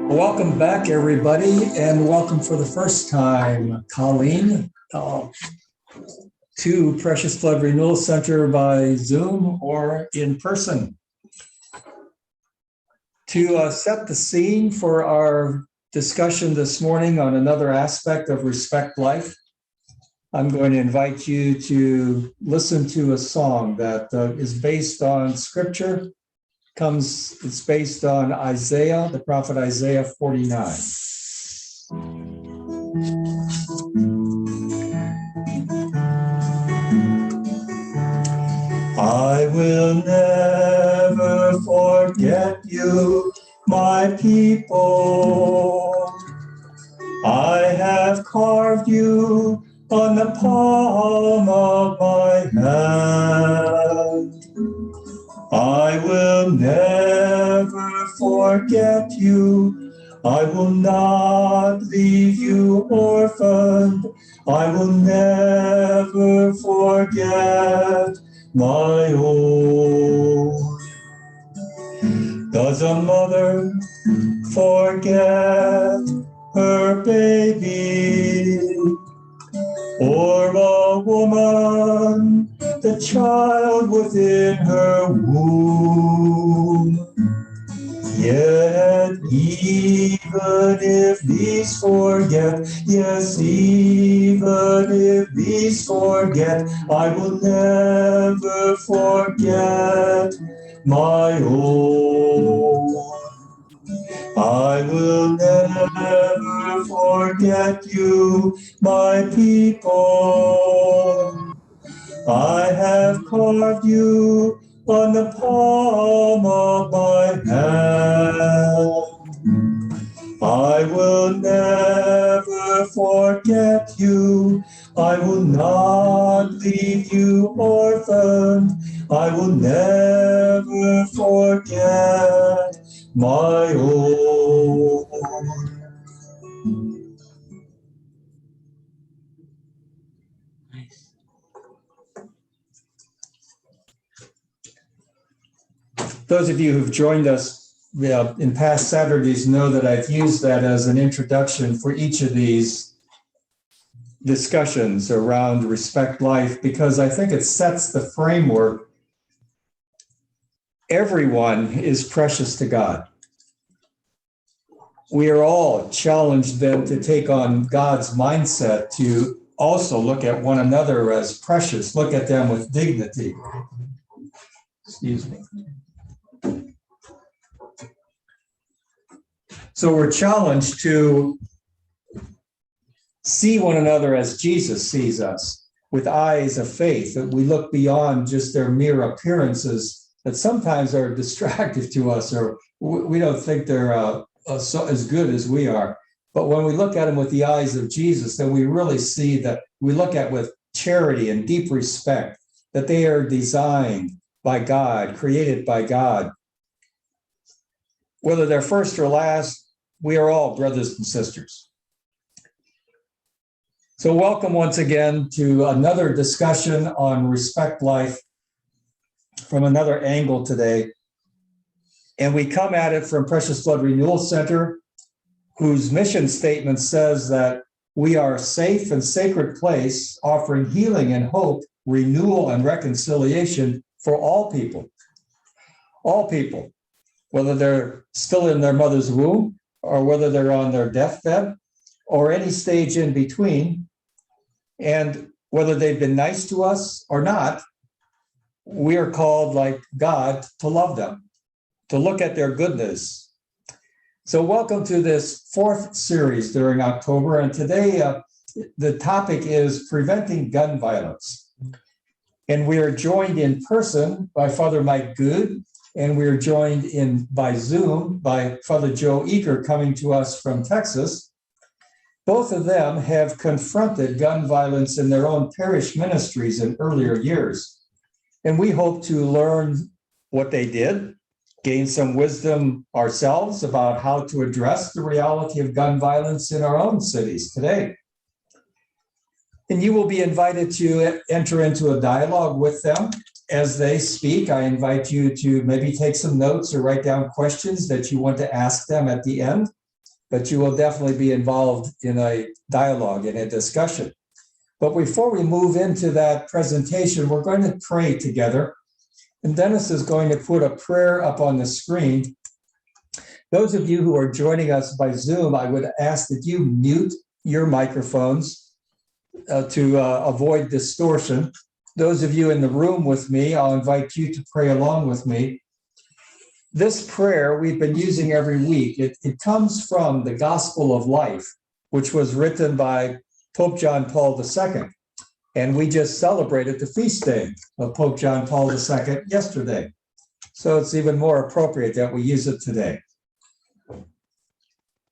Welcome back, everybody, and welcome for the first time, Colleen, to Precious Blood Renewal Center by Zoom or in person. To set the scene for our discussion this morning on another aspect of Respect Life, I'm going to invite you to listen to a song that is based on scripture. It's based on Isaiah, the prophet Isaiah 49. I will never forget you, my people. I have carved you on the palm of my hand. I will never forget you. I will not leave you orphaned. I will never forget my own. Does a mother forget her baby? Or a woman, the child within her womb? Yet even if these forget, yes, even if these forget, I will never forget my own. I will never forget you, my people. I have carved you on the palm of my hand. I will never forget you. I will not leave you orphaned. I will never forget my own. Those of you who've joined us in past Saturdays know that I've used that as an introduction for each of these discussions around Respect Life, because I think it sets the framework. Everyone is precious to God. We are all challenged then to take on God's mindset to also look at one another as precious, look at them with dignity. Excuse me. So we're challenged to see one another as Jesus sees us, with eyes of faith, that we look beyond just their mere appearances that sometimes are distractive to us, or we don't think they're as good as we are. But when we look at them with the eyes of Jesus, then we really see that we look at with charity and deep respect, that they are designed by God, created by God. Whether they're first or last, we are all brothers and sisters. So welcome once again to another discussion on Respect Life from another angle today. And we come at it from Precious Blood Renewal Center, whose mission statement says that we are a safe and sacred place offering healing and hope, renewal and reconciliation for all people. All people, whether they're still in their mother's womb or whether they're on their deathbed or any stage in between, and whether they've been nice to us or not, we are called, like God, to love them, to look at their goodness. So welcome to this fourth series during October, and today the topic is preventing gun violence. And we are joined in person by Father Mike Goode, and we are joined by Zoom by Father Joe Uecker, coming to us from Texas. Both of them have confronted gun violence in their own parish ministries in earlier years. And we hope to learn what they did, gain some wisdom ourselves about how to address the reality of gun violence in our own cities today. And you will be invited to enter into a dialogue with them as they speak. I invite you to maybe take some notes or write down questions that you want to ask them at the end. but you will definitely be involved in a dialogue, in a discussion. But before we move into that presentation, we're going to pray together. And Dennis is going to put a prayer up on the screen. Those of you who are joining us by Zoom, I would ask that you mute your microphones to avoid distortion. Those of you in the room with me, I'll invite you to pray along with me. This prayer we've been using every week. It comes from the Gospel of Life, which was written by Pope John Paul II. And we just celebrated the feast day of Pope John Paul II yesterday. So it's even more appropriate that we use it today.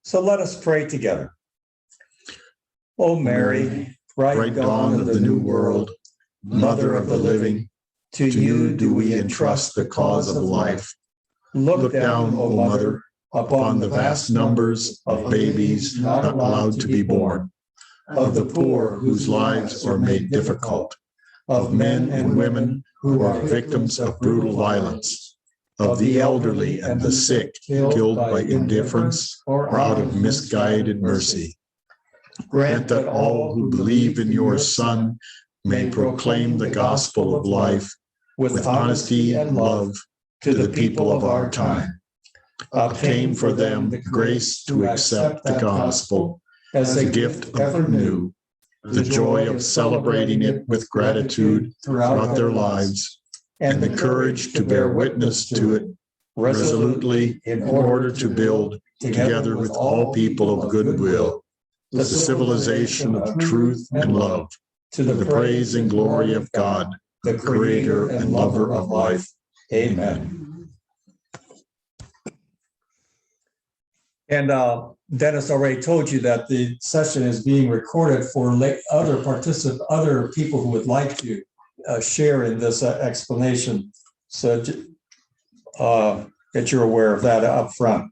So let us pray together. O Mary, bright dawn of the new world, Mother of the living, to you do we entrust the cause of life. Look down, O Mother, upon the vast numbers of babies not allowed to be born, of the poor whose lives are made difficult, of men and women who are victims of brutal violence, of the elderly and the sick killed by indifference or out of misguided mercy. Grant that all who believe in your Son may proclaim the gospel of life with honesty and love to the people of our time. Obtain for them the grace to accept the gospel as a gift ever new, the joy of celebrating it with gratitude throughout their lives, and the courage to bear witness to it resolutely in order to build, together with all people of goodwill, the civilization of truth and love, to the praise and glory of God, the Creator and Lover of life. Amen. And Dennis already told you that the session is being recorded for other people who would like to share in this explanation. So that you're aware of that up front.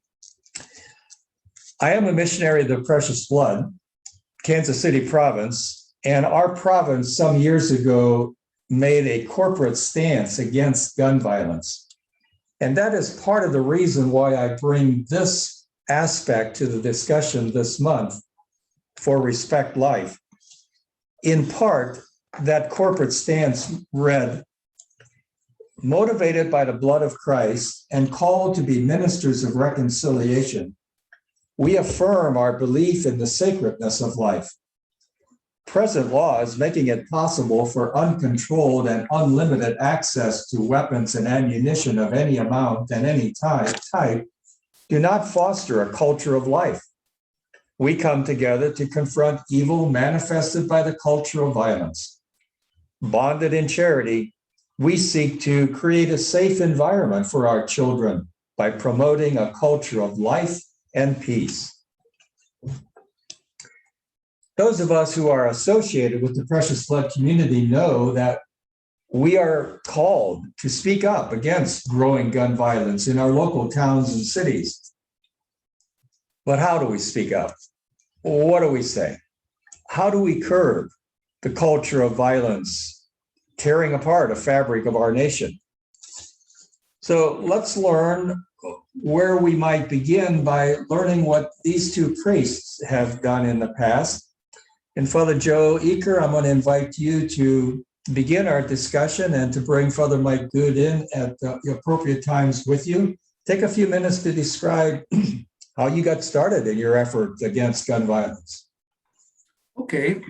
I am a missionary of the Precious Blood, Kansas City province, and our province some years ago made a corporate stance against gun violence. And that is part of the reason why I bring this aspect to the discussion this month for Respect Life. In part, that corporate stance read, motivated by the blood of Christ and called to be ministers of reconciliation, we affirm our belief in the sacredness of life. Present law is making it possible for uncontrolled and unlimited access to weapons and ammunition of any amount and any type do not foster a culture of life. We come together to confront evil manifested by the culture of violence. Bonded in charity, we seek to create a safe environment for our children by promoting a culture of life and peace. Those of us who are associated with the Precious Blood community know that we are called to speak up against growing gun violence in our local towns and cities. But how do we speak up? What do we say? How do we curb the culture of violence, tearing apart a fabric of our nation? So let's learn where we might begin by learning what these two priests have done in the past. And Father Joe Uecker, I'm going to invite you to begin our discussion and to bring Father Mike Goode in at the appropriate times with you. Take a few minutes to describe how you got started in your effort against gun violence. Okay.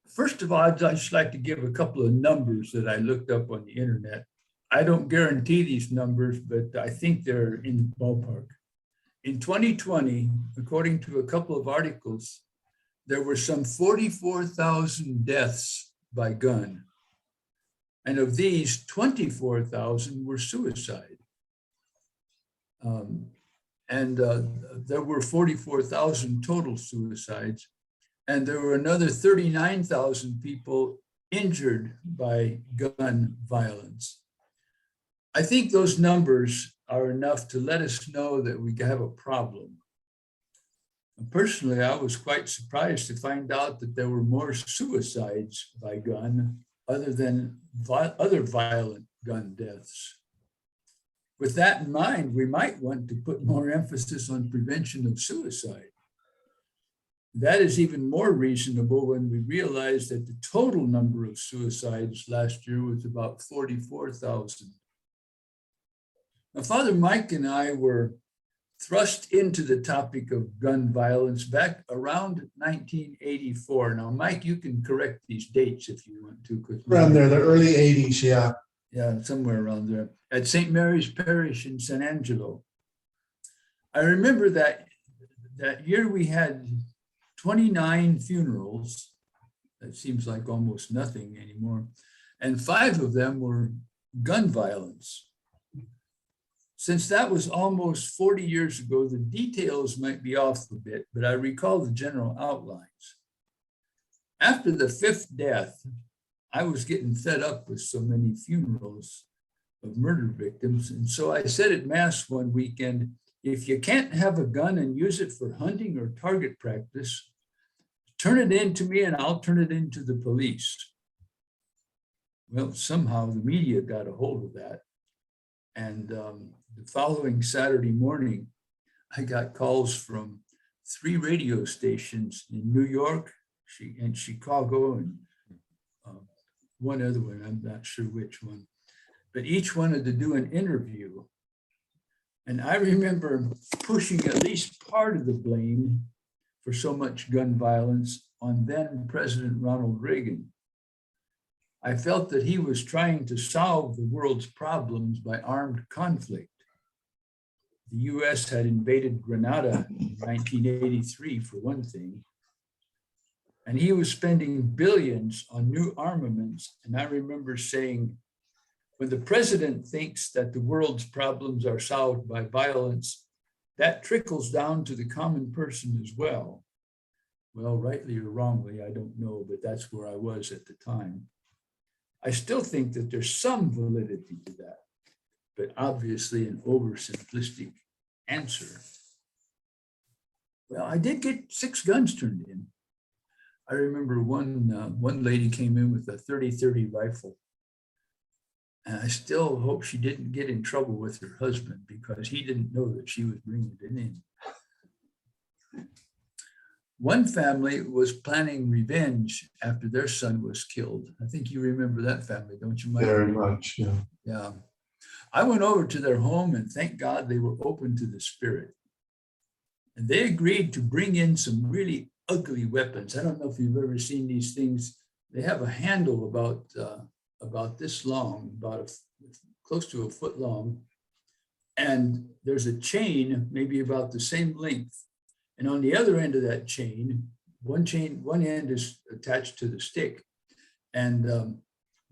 First of all, I'd just like to give a couple of numbers that I looked up on the internet. I don't guarantee these numbers, but I think they're in the ballpark. In 2020, according to a couple of articles, there were some 44,000 deaths by gun. And of these, 24,000 were suicide. There were 44,000 total suicides. And there were another 39,000 people injured by gun violence. I think those numbers are enough to let us know that we have a problem. Personally, I was quite surprised to find out that there were more suicides by gun other than other violent gun deaths, with that in mind, we might want to put more emphasis on prevention of suicide. That is even more reasonable when we realize that the total number of suicides last year was about 44,000. Now, Father Mike and I were thrust into the topic of gun violence back around 1984. Now, Mike, you can correct these dates if you want to. Around there, the early 80s, yeah. Yeah, somewhere around there, at St. Mary's Parish in San Angelo. I remember that year we had 29 funerals. That seems like almost nothing anymore. And 5 of them were gun violence. Since that was almost 40 years ago, the details might be off a bit, but I recall the general outlines. After the 5th death, I was getting fed up with so many funerals of murder victims. And so I said at Mass one weekend, if you can't have a gun and use it for hunting or target practice, turn it in to me and I'll turn it into the police. Well, somehow the media got a hold of that. And the following Saturday morning, I got calls from 3 radio stations in New York and Chicago and one other one, I'm not sure which one, but each wanted to do an interview. And I remember pushing at least part of the blame for so much gun violence on then President Ronald Reagan. I felt that he was trying to solve the world's problems by armed conflict. The US had invaded Grenada in 1983, for one thing. And he was spending billions on new armaments. And I remember saying, when the president thinks that the world's problems are solved by violence, that trickles down to the common person as well. Well, rightly or wrongly, I don't know, but that's where I was at the time. I still think that there's some validity to that, but obviously an oversimplistic answer. Well, I did get 6 guns turned in. I remember one lady came in with a 30-30 rifle. And I still hope she didn't get in trouble with her husband because he didn't know that she was bringing it in. One family was planning revenge after their son was killed. I think you remember that family, don't you, Mike? Very much, yeah. Yeah. I went over to their home and thank God they were open to the Spirit. And they agreed to bring in some really ugly weapons. I don't know if you've ever seen these things. They have a handle about this long, close to a foot long. And there's a chain, maybe about the same length. And on the other end of that chain, one end is attached to the stick. And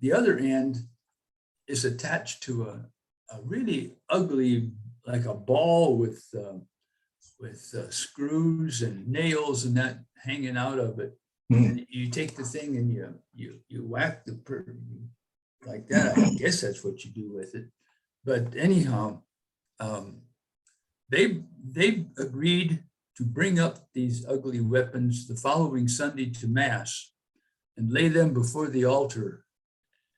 the other end is attached to a really ugly, like a ball with screws and nails and that hanging out of it. And you take the thing and you whack the person like that. I guess that's what you do with it. But anyhow, they agreed to bring up these ugly weapons the following Sunday to Mass and lay them before the altar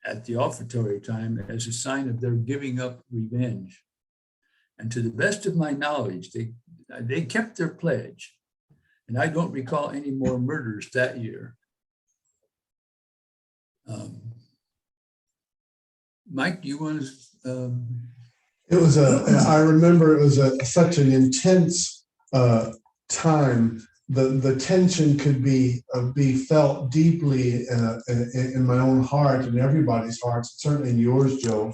at the offertory time as a sign of their giving up revenge. And to the best of my knowledge, they kept their pledge. And I don't recall any more murders that year. Mike, do you want to? It was I remember it was such an intense time. The tension could be felt deeply in my own heart and everybody's hearts, certainly in yours, Joe.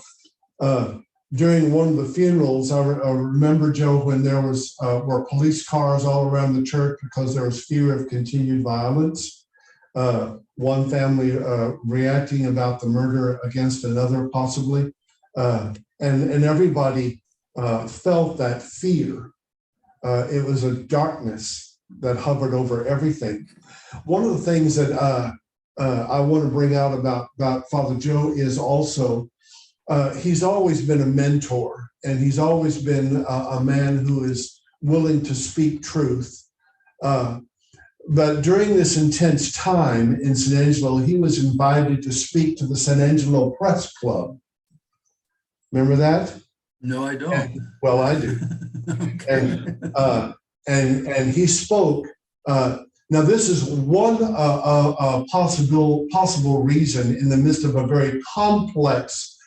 During one of the funerals, I remember, Joe, when there were police cars all around the church because there was fear of continued violence. One family reacting about the murder against another, possibly, and everybody felt that fear. It was a darkness that hovered over everything. One of the things that I want to bring out about Father Joe is also he's always been a mentor, and he's always been a man who is willing to speak truth. But during this intense time in San Angelo, he was invited to speak to the San Angelo Press Club. Remember that? No, I don't. Well, I do. Okay. And he spoke. Now, this is one possible reason in the midst of a very complex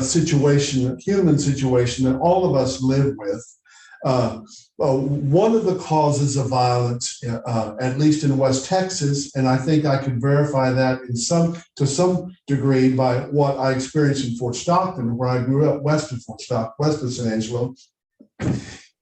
situation, human situation that all of us live with. One of the causes of violence, at least in West Texas, and I think I could verify that to some degree by what I experienced in Fort Stockton, where I grew up west of Fort Stockton, west of San Angelo.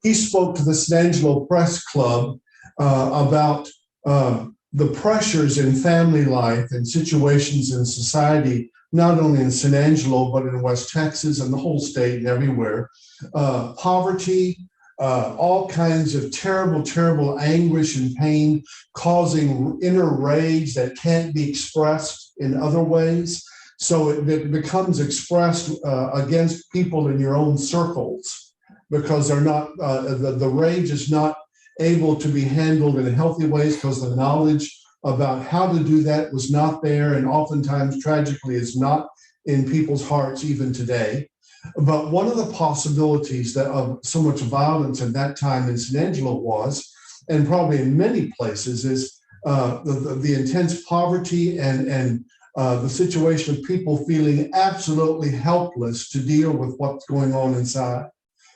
He spoke to the San Angelo Press Club about the pressures in family life and situations in society, not only in San Angelo, but in West Texas and the whole state and everywhere. Poverty, all kinds of terrible, terrible anguish and pain, causing inner rage that can't be expressed in other ways. So it becomes expressed against people in your own circles because they're not, the rage is not able to be handled in healthy ways because the knowledge about how to do that was not there, and oftentimes tragically is not in people's hearts even today. But one of the possibilities that of so much violence at that time in San Angelo was, and probably in many places, is the intense poverty and the situation of people feeling absolutely helpless to deal with what's going on inside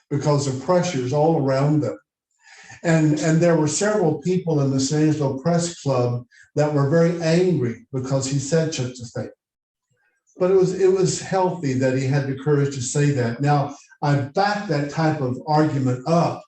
because of pressures all around them. And there were several people in the San Angelo Press Club that were very angry because he said such a thing. But it was healthy that he had the courage to say that. Now, I back that type of argument up.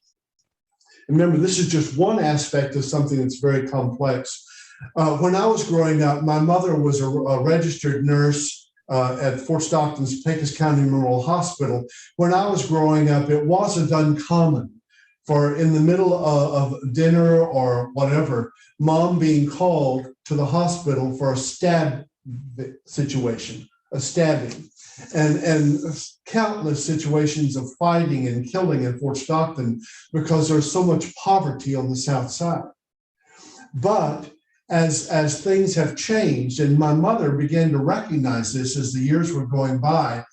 Remember, this is just one aspect of something that's very complex. When I was growing up, my mother was a registered nurse at Fort Stockton's Pecos County Memorial Hospital. When I was growing up, it wasn't uncommon for in the middle of dinner or whatever, mom being called to the hospital for a stab situation, a stabbing, and countless situations of fighting and killing in Fort Stockton because there's so much poverty on the south side. But as things have changed, and my mother began to recognize this as the years were going by,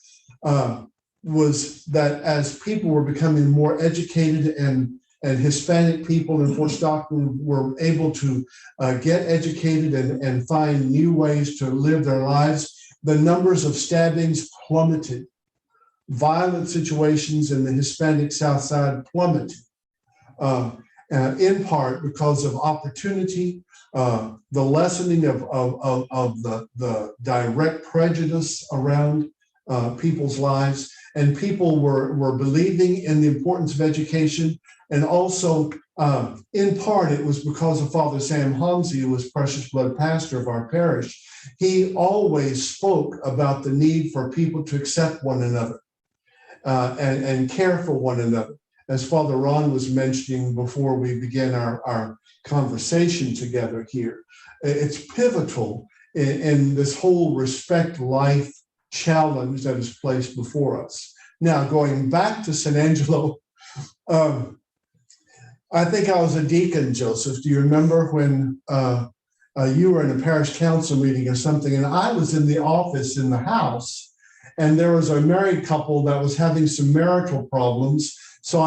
was that as people were becoming more educated and Hispanic people in Fort Stockton were able to get educated and find new ways to live their lives, the numbers of stabbings plummeted. Violent situations in the Hispanic South Side plummeted, in part because of opportunity, the lessening of the direct prejudice around people's lives, and people were believing in the importance of education. And also, in part, it was because of Father Sam Homsey, who was Precious Blood pastor of our parish. He always spoke about the need for people to accept one another and care for one another. As Father Ron was mentioning before we began our conversation together here, it's pivotal in this whole respect life challenge that is placed before us. Now, going back to San Angelo, I think I was a deacon, Joseph. Do you remember when you were in a parish council meeting or something, and I was in the office in the house, and there was a married couple that was having some marital problems. So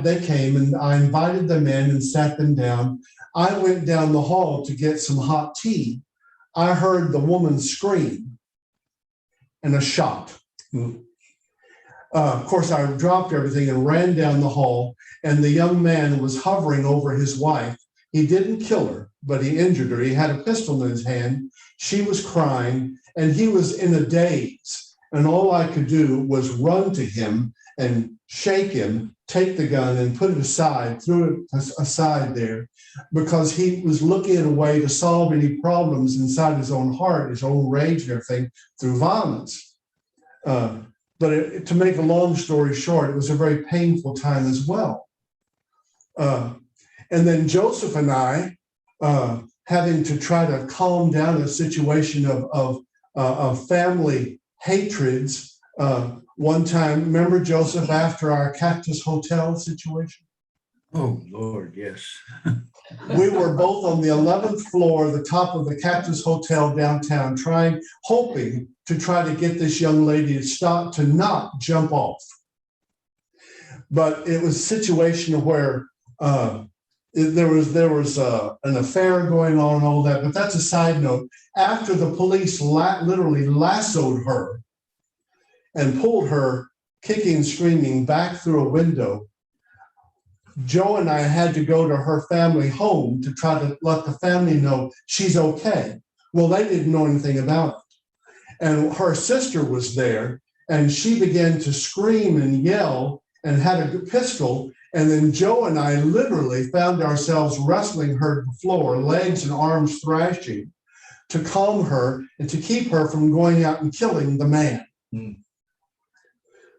they came and I invited them in and sat them down. I went down the hall to get some hot tea. I heard the woman scream and a shot. Of course, I dropped everything and ran down the hall, and the young man was hovering over his wife. He didn't kill her, but he injured her. He had a pistol in his hand. She was crying, and he was in a daze. And all I could do was run to him and shake him, take the gun and put it aside, threw it aside there, because he was looking at a way to solve any problems inside his own heart, his own rage and everything, through violence. But to make a long story short, it was a very painful time as well. And then Joseph and I, having to try to calm down a situation of family hatreds. One time, remember, Joseph, after our Cactus Hotel situation? Oh, Lord, yes. We were both on the 11th floor, the top of the Cactus Hotel downtown, hoping to try to get this young lady to stop, to not jump off. but it was a situation where there was an affair going on and all that. But that's a side note. After the police literally lassoed her and pulled her kicking and screaming back through a window, Joe and I had to go to her family home to try to let the family know she's okay. Well, they didn't know anything about it. And her sister was there, and she began to scream and yell and had a pistol. And then Joe and I literally found ourselves wrestling her to the floor, legs and arms thrashing, to calm her and to keep her from going out and killing the man.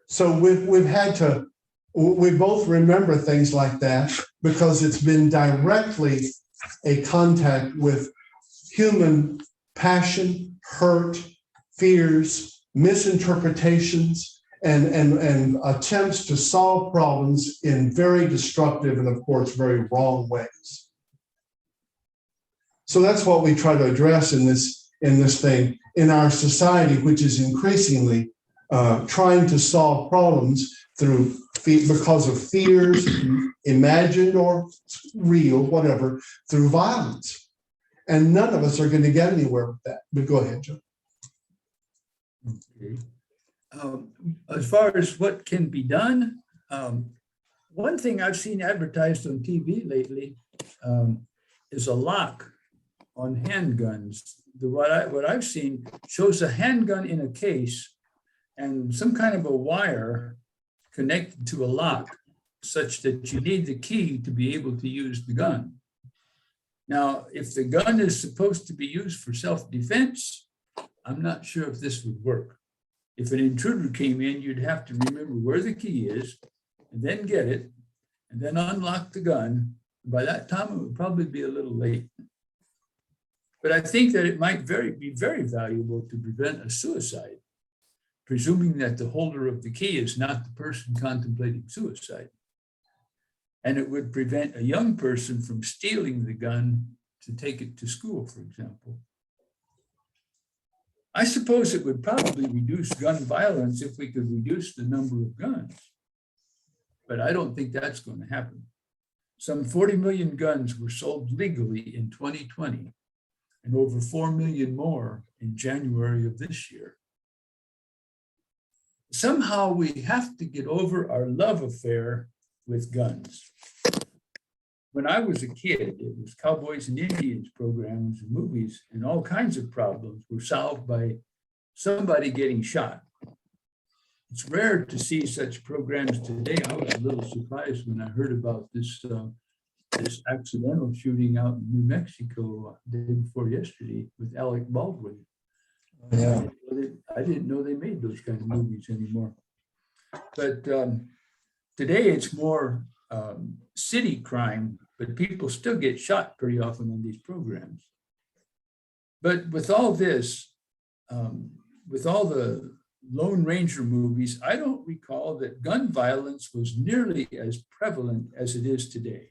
So we've had to, we both remember things like that because it's been directly a contact with human passion, hurt, fears, misinterpretations, and attempts to solve problems in very destructive and, of course, very wrong ways. So that's what we try to address in this thing in our society, which is increasingly trying to solve problems through because of fears, imagined or real, whatever, through violence. And none of us are going to get anywhere with that. But go ahead, Joe. Okay. As far as what can be done, one thing I've seen advertised on TV lately is a lock on handguns. What I've seen shows a handgun in a case and some kind of a wire connected to a lock such that you need the key to be able to use the gun. Now, if the gun is supposed to be used for self-defense, I'm not sure if this would work. If an intruder came in, you'd have to remember where the key is and then get it and then unlock the gun. By that time, it would probably be a little late. But I think that it might be very valuable to prevent a suicide, presuming that the holder of the key is not the person contemplating suicide. And it would prevent a young person from stealing the gun to take it to school, for example. I suppose it would probably reduce gun violence if we could reduce the number of guns. But I don't think that's going to happen. Some 40 million guns were sold legally in 2020, and over 4 million more in January of this year. Somehow we have to get over our love affair with guns. When I was a kid, it was cowboys and Indians programs and movies, and all kinds of problems were solved by somebody getting shot. It's rare to see such programs today. I was a little surprised when I heard about this accidental shooting out in New Mexico the day before yesterday with Alec Baldwin. Yeah. I didn't know they made those kind of movies anymore. But today it's more city crime, but people still get shot pretty often on these programs. But with all this, with all the Lone Ranger movies, I don't recall that gun violence was nearly as prevalent as it is today.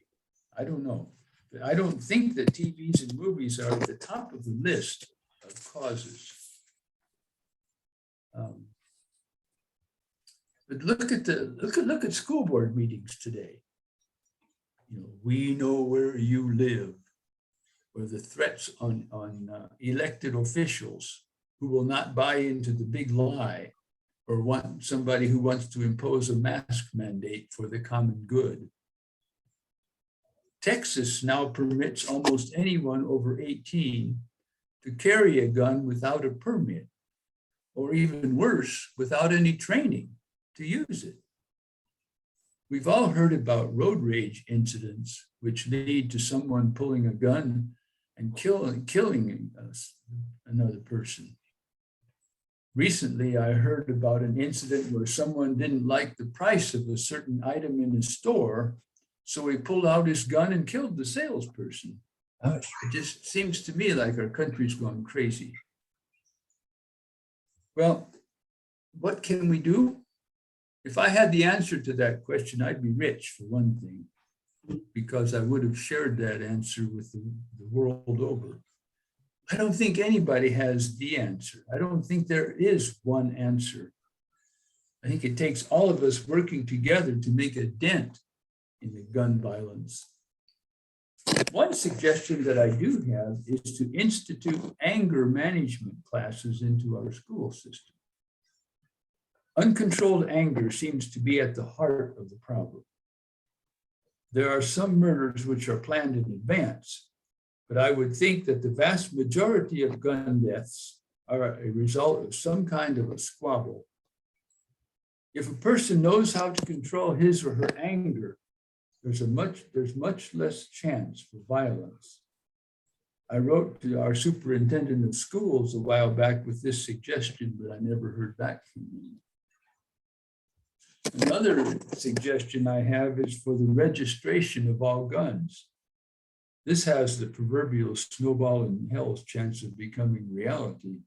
I don't know. But I don't think that TVs and movies are at the top of the list of causes. But look at school board meetings today. You know, we know where you live, or the threats on elected officials who will not buy into the big lie, or want somebody who wants to impose a mask mandate for the common good. Texas now permits almost anyone over 18 to carry a gun without a permit, or even worse, without any training to use it. We've all heard about road rage incidents, which lead to someone pulling a gun and killing another person. Recently, I heard about an incident where someone didn't like the price of a certain item in the store, so he pulled out his gun and killed the salesperson. It just seems to me like our country's gone crazy. Well, what can we do? If I had the answer to that question, I'd be rich, for one thing, because I would have shared that answer with the world over. I don't think anybody has the answer. I don't think there is one answer. I think it takes all of us working together to make a dent in the gun violence. One suggestion that I do have is to institute anger management classes into our school system. Uncontrolled anger seems to be at the heart of the problem. There are some murders which are planned in advance, but I would think that the vast majority of gun deaths are a result of some kind of a squabble. If a person knows how to control his or her anger, there's much less chance for violence. I wrote to our superintendent of schools a while back with this suggestion, but I never heard back from him. Another suggestion I have is for the registration of all guns. This has the proverbial snowball in hell's chance of becoming reality.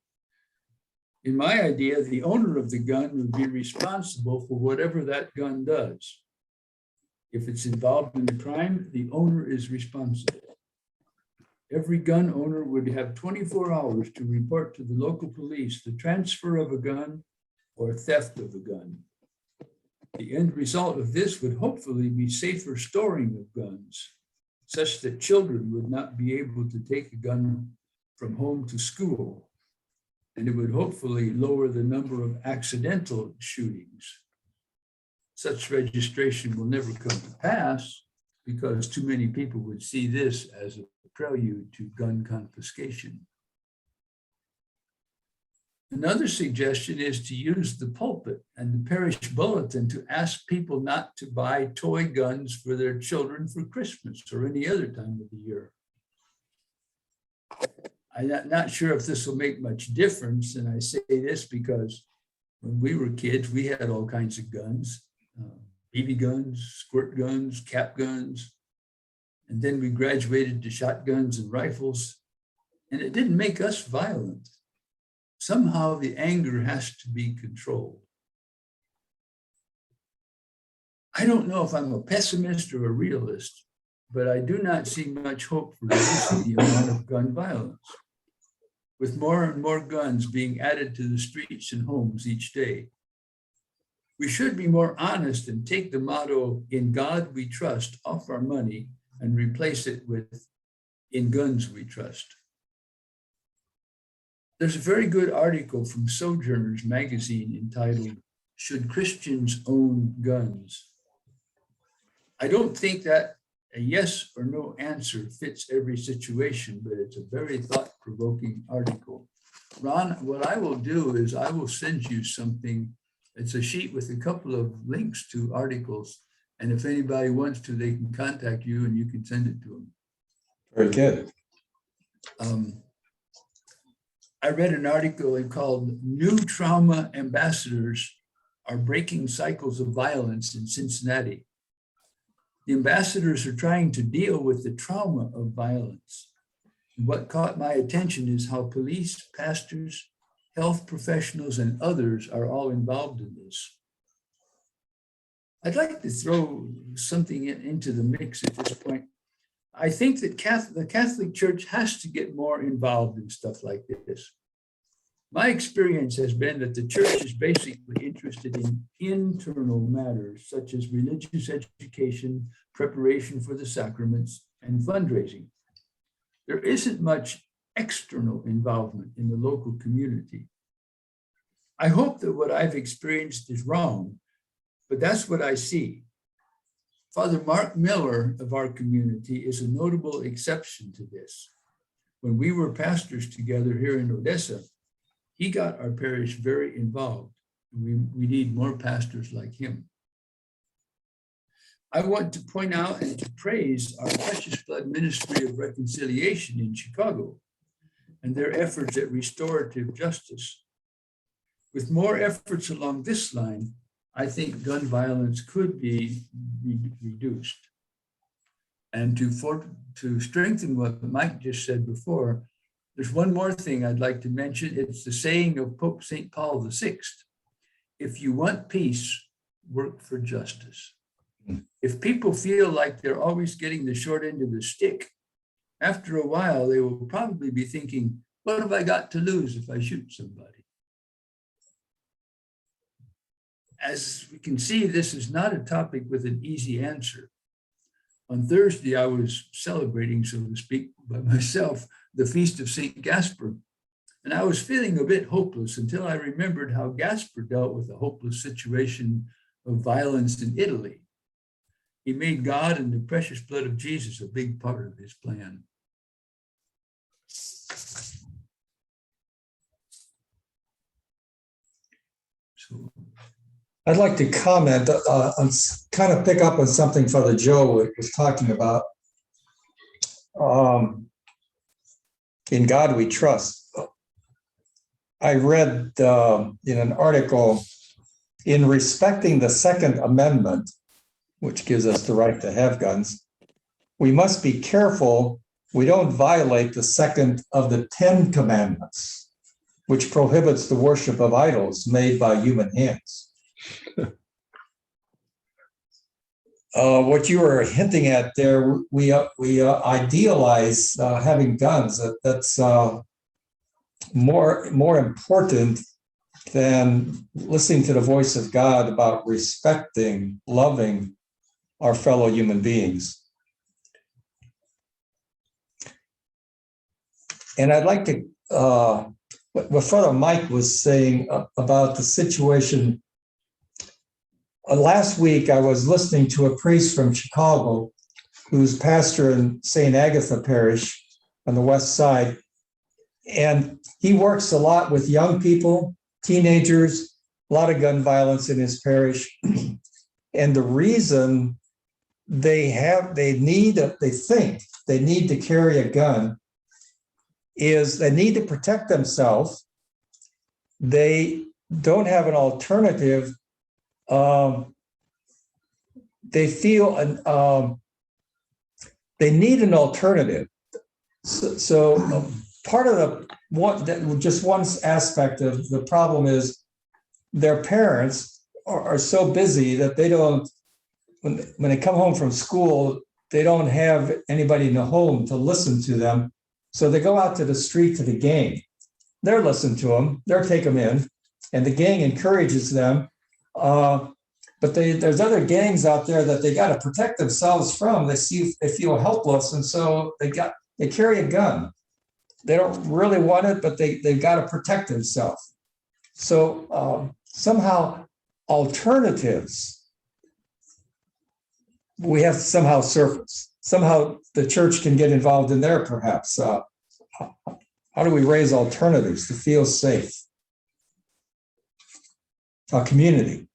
In my idea, the owner of the gun would be responsible for whatever that gun does. If it's involved in a crime, the owner is responsible. Every gun owner would have 24 hours to report to the local police the transfer of a gun or theft of a gun. The end result of this would hopefully be safer storing of guns, such that children would not be able to take a gun from home to school. And it would hopefully lower the number of accidental shootings. Such registration will never come to pass because too many people would see this as a prelude to gun confiscation. Another suggestion is to use the pulpit and the parish bulletin to ask people not to buy toy guns for their children for Christmas or any other time of the year. I'm not sure if this will make much difference, and I say this because when we were kids, we had all kinds of guns, BB guns, squirt guns, cap guns, and then we graduated to shotguns and rifles, and it didn't make us violent. Somehow the anger has to be controlled. I don't know if I'm a pessimist or a realist, but I do not see much hope for reducing the amount of gun violence. With more and more guns being added to the streets and homes each day, we should be more honest and take the motto, "In God we trust," off our money and replace it with, "In guns we trust." There's a very good article from Sojourners magazine entitled, "Should Christians Own Guns?" I don't think that a yes or no answer fits every situation, but it's a very thought-provoking article. Ron, what I will do is I will send you something. It's a sheet with a couple of links to articles. And if anybody wants to, they can contact you and you can send it to them. Very good. I read an article called "New Trauma Ambassadors Are Breaking Cycles of Violence in Cincinnati." The ambassadors are trying to deal with the trauma of violence. And what caught my attention is how police, pastors, health professionals, and others are all involved in this. I'd like to throw something into the mix at this point. I think that the Catholic Church has to get more involved in stuff like this. My experience has been that the church is basically interested in internal matters such as religious education, preparation for the sacraments, and fundraising. There isn't much external involvement in the local community. I hope that what I've experienced is wrong, but that's what I see. Father Mark Miller of our community is a notable exception to this. When we were pastors together here in Odessa, he got our parish very involved. We need more pastors like him. I want to point out and to praise our Precious Blood Ministry of Reconciliation in Chicago and their efforts at restorative justice. With more efforts along this line, I think gun violence could be reduced. And to strengthen what Mike just said before, there's one more thing I'd like to mention. It's the saying of Pope St. Paul VI. If you want peace, work for justice. If people feel like they're always getting the short end of the stick, after a while, they will probably be thinking, what have I got to lose if I shoot somebody? as we can see, this is not a topic with an easy answer. On Thursday, I was celebrating, so to speak, by myself, the feast of St. Gaspar. And I was feeling a bit hopeless until I remembered how Gaspar dealt with the hopeless situation of violence in Italy. He made God and the precious blood of Jesus a big part of his plan. So I'd like to comment on kind of pick up on something Father Joe was talking about. In God we trust. I read in an article, in respecting the Second Amendment, which gives us the right to have guns, we must be careful we don't violate the second of the 10 commandments, which prohibits the worship of idols made by human hands. What you were hinting at there, we idealize having guns. That's more important than listening to the voice of God about respecting, loving our fellow human beings. And I'd like to, what Father Mike was saying about the situation. Last week, I was listening to a priest from Chicago who's pastor in St. Agatha Parish on the west side. And he works a lot with young people, teenagers, a lot of gun violence in his parish. And the reason they think they need to carry a gun is they need to protect themselves. They don't have an alternative. They feel they need an alternative. So part of one aspect of the problem is their parents are so busy that they don't, when they come home from school, they don't have anybody in the home to listen to them. So they go out to the street to the gang. They're listening to them, they'll take them in, and the gang encourages them. But there's other gangs out there that they got to protect themselves from. They feel helpless, and so they carry a gun. They don't really want it, but they've got to protect themselves. So somehow alternatives we have to somehow surface. Somehow the church can get involved in there, perhaps. How do we raise alternatives to feel safe? A community.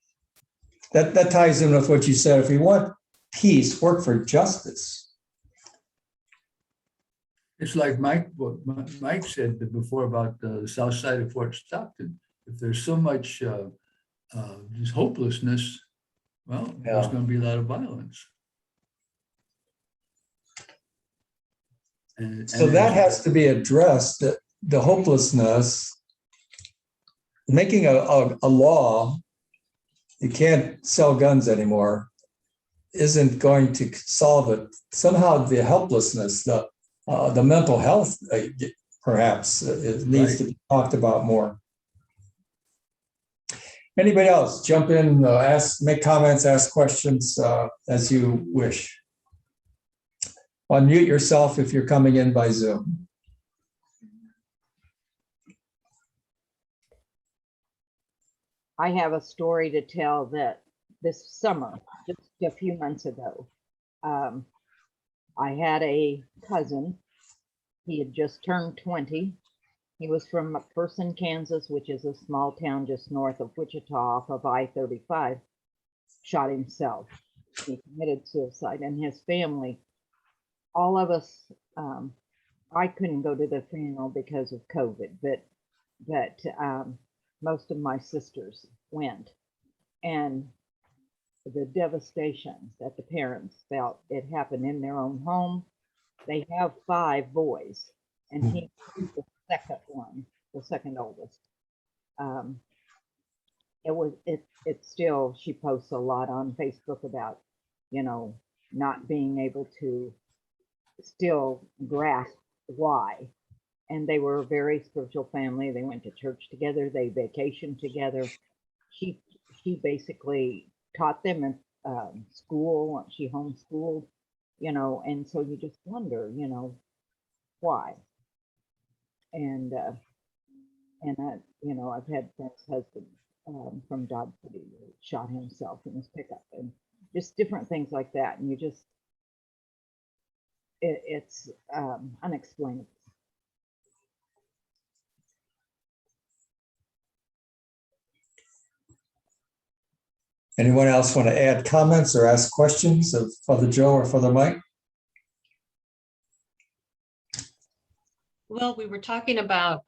That ties in with what you said. If we want peace, work for justice. it's like what Mike said before about the south side of Fort Stockton. If there's so much just hopelessness, well, there's going to be a lot of violence. So that has to be addressed, the hopelessness. Making a law, you can't sell guns anymore, isn't going to solve it. Somehow the helplessness, the mental health, perhaps, it needs to be talked about more. Anybody else? Jump in, make comments, ask questions as you wish. Unmute yourself if you're coming in by Zoom. I have a story to tell that this summer, just a few months ago, I had a cousin. He had just turned 20. He was from McPherson, Kansas, which is a small town just north of Wichita off of I-35, shot himself. He committed suicide, and his family, all of us, I couldn't go to the funeral because of COVID, but most of my sisters went, and the devastation that the parents felt, it happened in their own home. They have 5 boys, and he was the second one, the second oldest. It still, she posts a lot on Facebook about, not being able to still grasp why. And they were a very spiritual family. They went to church together. They vacationed together. She she basically taught them in school. She homeschooled, and so you just wonder, why. And I've had friends' husbands from Dodge City who shot himself in his pickup, and just different things like that. And you just, it's unexplainable. Anyone else want to add comments or ask questions of Father Joe or Father Mike? Well, we were talking about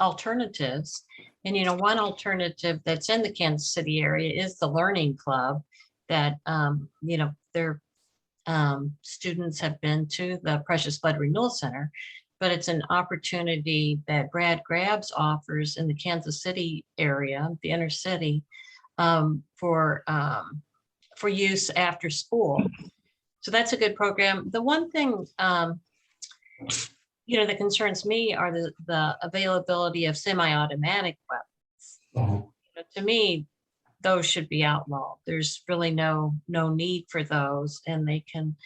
alternatives, and one alternative that's in the Kansas City area is the Learning Club that their students have been to the Precious Blood Renewal Center, but it's an opportunity that Brad Grabs offers in the Kansas City area, the inner city, for use after school. So that's a good program. The one thing that concerns me are the availability of semi-automatic weapons. Oh. To me, those should be outlawed. There's really no need for those, and they can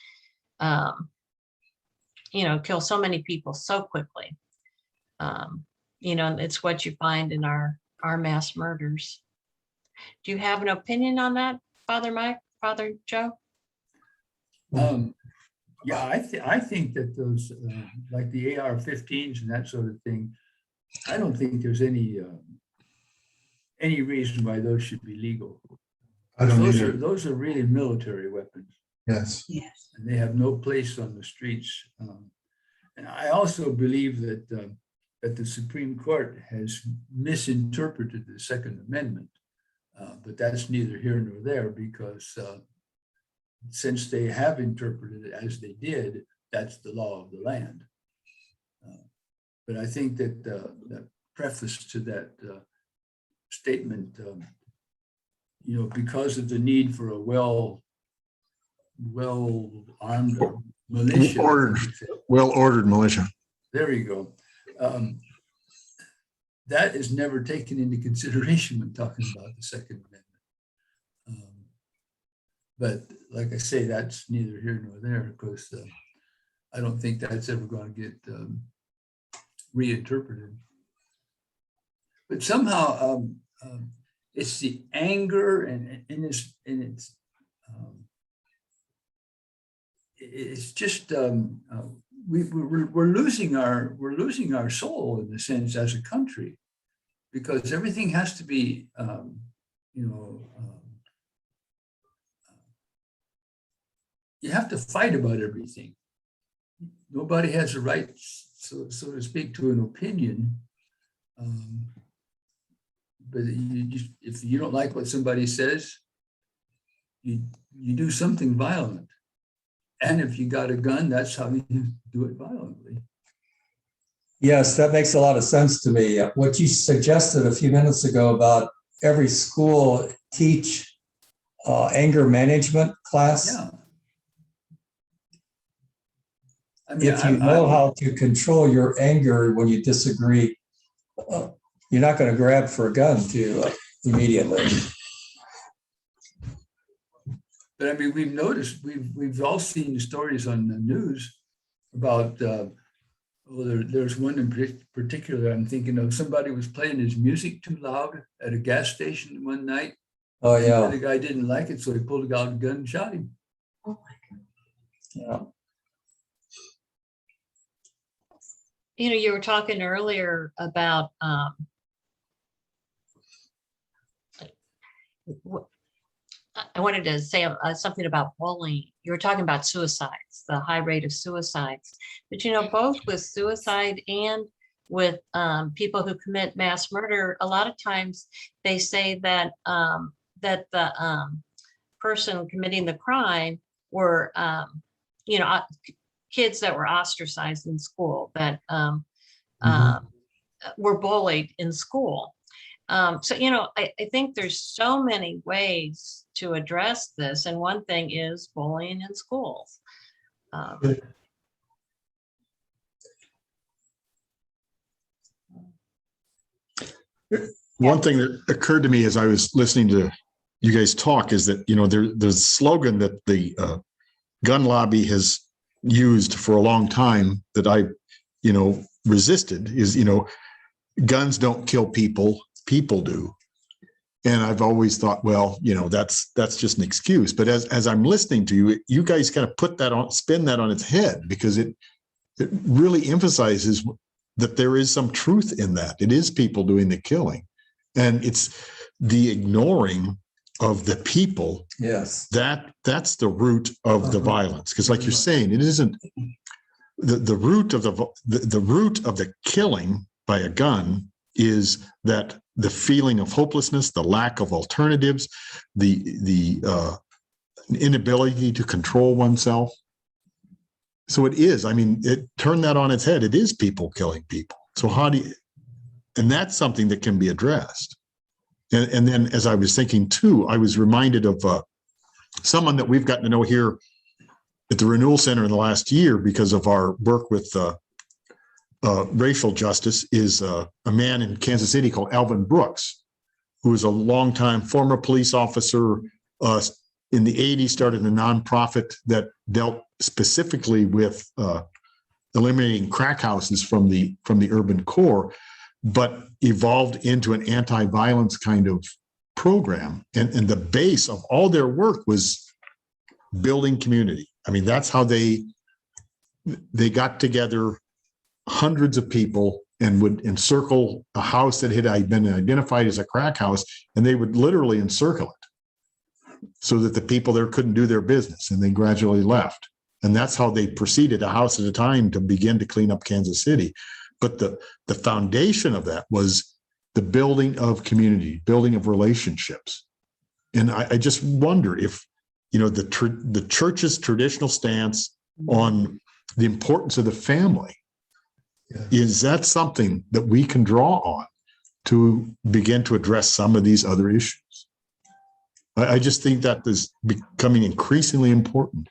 kill so many people so quickly. It's what you find in our mass murders. Do you have an opinion on that, Father Mike, Father Joe? Yeah, I think that those, like the AR-15s and that sort of thing, I don't think there's any reason why those should be legal. I don't Those either. those are really military weapons, Yes. and they have no place on the streets. And I also believe that the Supreme Court has misinterpreted the Second Amendment, but that's neither here nor there, because since they have interpreted it as they did, that's the law of the land. But I think that the preface to that statement, because of the need for a well-armed militia. Well-ordered militia. There you go. That is never taken into consideration when talking about the Second Amendment. But like I say, that's neither here nor there, because I don't think that's ever going to get reinterpreted. But somehow it's the anger and it's just we're losing our soul, in a sense, as a country, because everything has to be you have to fight about everything. Nobody has a right, so to speak, to an opinion. But if you don't like what somebody says, you do something violent. And if you got a gun, that's how you do it violently. Yes, that makes a lot of sense to me. What you suggested a few minutes ago about every school teach anger management class. Yeah. I mean, If you know how to control your anger when you disagree, you're not going to grab for a gun immediately. But I mean, we've noticed, we've all seen the stories on the news about, there's one in particular I'm thinking of. Somebody was playing his music too loud at a gas station one night. Oh, yeah. And the guy didn't like it, so he pulled out a gun and shot him. Oh my God. Yeah. You were talking earlier about I wanted to say something about bullying. You were talking about suicides, the high rate of suicides, but both with suicide and with people who commit mass murder, a lot of times they say that that the person committing the crime were kids that were ostracized in school, that were bullied in school. So, I think there's so many ways to address this. And one thing is bullying in schools. one thing that occurred to me as I was listening to you guys talk is that, there's a slogan that the gun lobby has used for a long time that I, resisted is, guns don't kill people, people do. And I've always thought, well, that's just an excuse. But as I'm listening to you, you guys kind of spin that on its head, because it really emphasizes that there is some truth in that. It is people doing the killing. And it's the ignoring of the people. Yes. That's the root of the violence. Because like you're saying, it isn't the root of the root of the killing by a gun is that the feeling of hopelessness, the lack of alternatives, the inability to control oneself. So it is, turn that on its head. It is people killing people. So and that's something that can be addressed. And then as I was thinking too, I was reminded of someone that we've gotten to know here at the Renewal Center in the last year because of our work with racial justice, is a man in Kansas City called Alvin Brooks, who is a longtime former police officer. In the 80s, started a nonprofit that dealt specifically with eliminating crack houses from the urban core, but evolved into an anti-violence kind of program. And the base of all their work was building community. That's how they got together hundreds of people and would encircle a house that had been identified as a crack house, and they would literally encircle it so that the people there couldn't do their business, and they gradually left. And that's how they proceeded, a house at a time, to begin to clean up Kansas City. But the foundation of that was the building of community, building of relationships. And I just wonder if, the church's traditional stance on the importance of the family, is that something that we can draw on to begin to address some of these other issues? I just think that is becoming increasingly important.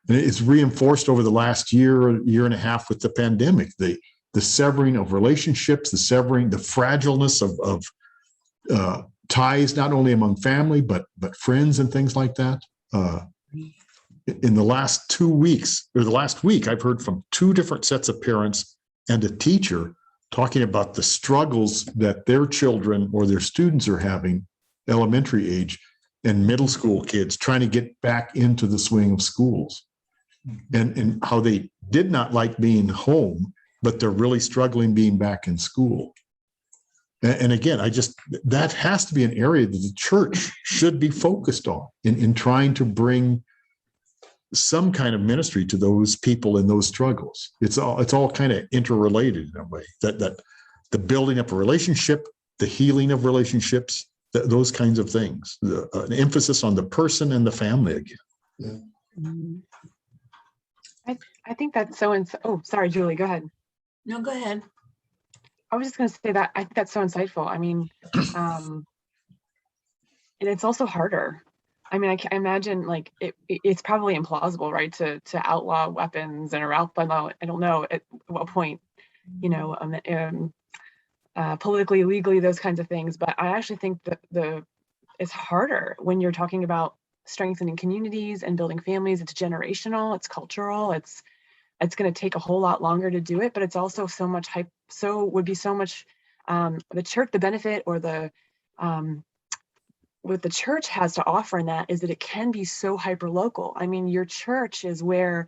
And it's reinforced over the last year and a half with the pandemic, the severing of relationships, the fragileness of ties, not only among family, but friends and things like that. In the last 2 weeks, or the last week, I've heard from 2 different sets of parents and a teacher talking about the struggles that their children or their students are having, elementary age and middle school kids, trying to get back into the swing of schools, and how they did not like being home, but they're really struggling being back in school. And again, that has to be an area that the church should be focused on in trying to bring some kind of ministry to those people in those struggles. It's all kind of interrelated in a way, that the building up a relationship, the healing of relationships, those kinds of things, an emphasis on the person and the family again. Yeah. I think that's so, oh, sorry, Julie, go ahead. No, go ahead. I was just going to say that I think that's so insightful. And it's also harder. I can imagine, like, it's probably implausible, right, to outlaw weapons and outlaw, I don't know at what point, politically, legally, those kinds of things. But I actually think that it's harder when you're talking about strengthening communities and building families. It's generational, it's cultural, it's going to take a whole lot longer to do it, but it's also so much the church, the benefit, or what the church has to offer in that is that it can be so hyper local. Your church is where,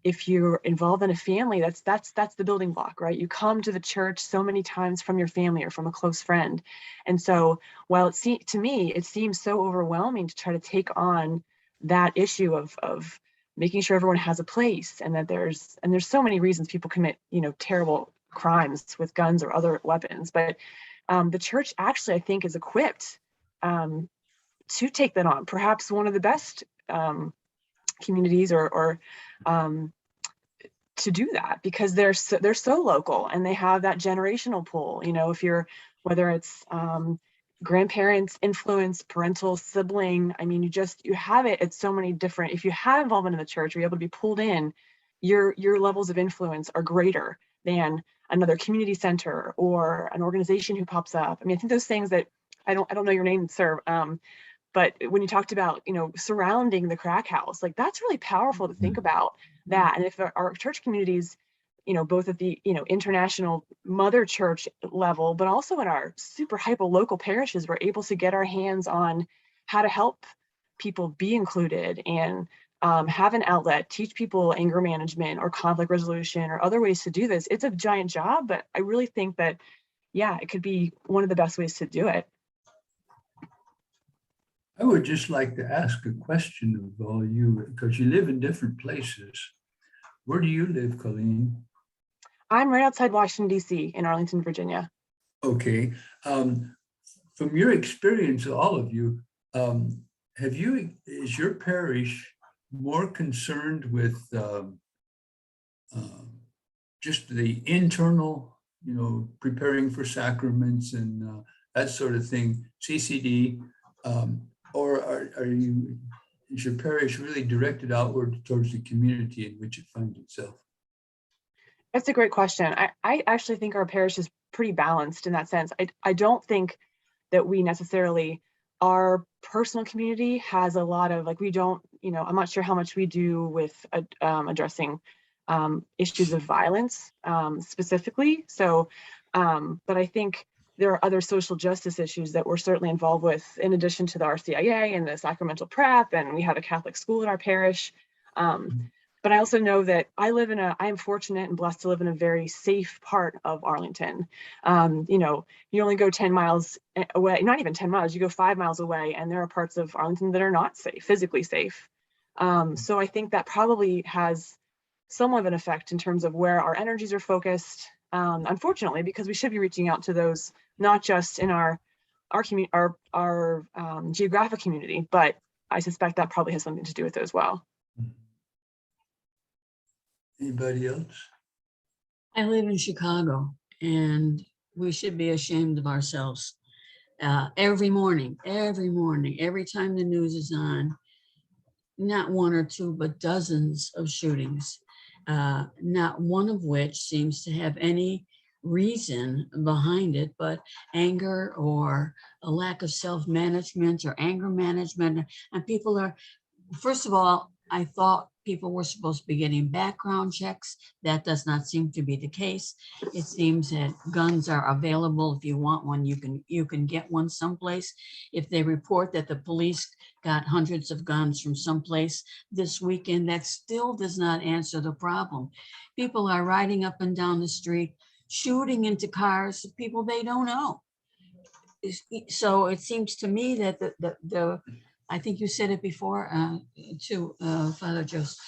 if you're involved in a family, that's the building block, right? You come to the church so many times from your family or from a close friend. And so while to me, it seems so overwhelming to try to take on that issue of making sure everyone has a place, and that there's so many reasons people commit, terrible crimes with guns or other weapons. But the church actually, I think, is equipped to take that on. Perhaps one of the best communities or to do that, because they're so local and they have that generational pull. Whether it's grandparents, influence, parental, sibling, you have it at so many different. If you have involvement in the church, you're able to be pulled in, your levels of influence are greater than another community center or an organization who pops up. I mean, I think those things that I don't know your name, sir, but when you talked about, surrounding the crack house, like that's really powerful to think about that. And if our church communities, both at the, international mother church level, but also in our super hyper local parishes, we're able to get our hands on how to help people be included and have an outlet, teach people anger management or conflict resolution or other ways to do this. It's a giant job, but I really think that, yeah, it could be one of the best ways to do it. I would just like to ask a question of all you, because you live in different places. Where do you live, Colleen? I'm right outside Washington, D.C. in Arlington, Virginia. Okay. From your experience, all of you, is your parish more concerned with just the internal, preparing for sacraments and that sort of thing, CCD, or is your parish really directed outward towards the community in which it finds itself? That's a great question. I actually think our parish is pretty balanced in that sense. I don't think that we necessarily, our personal community has a lot of, like, we don't, I'm not sure how much we do with addressing issues of violence specifically. So, but I think there are other social justice issues that we're certainly involved with, in addition to the RCIA and the sacramental prep, and we have a Catholic school in our parish. But I also know that I am fortunate and blessed to live in a very safe part of Arlington. You only go 10 miles away, not even 10 miles, you go 5 miles away, and there are parts of Arlington that are not safe, physically safe. So I think that probably has somewhat of an effect in terms of where our energies are focused, unfortunately, because we should be reaching out to those, not just in our geographic community, but I suspect that probably has something to do with it as well. Anybody else? I live in Chicago, and we should be ashamed of ourselves. Every morning, every time the news is on, not one or two, but dozens of shootings, not one of which seems to have any reason behind it, but anger or a lack of self-management or anger management. And people are, first of all, I thought people were supposed to be getting background checks. That does not seem to be the case. It seems that guns are available. If you want one, you can get one someplace. If they report that the police got hundreds of guns from someplace this weekend, that still does not answer the problem. People are riding up and down the street, shooting into cars of people they don't know. So it seems to me that the I think you said it before too, Father Joseph.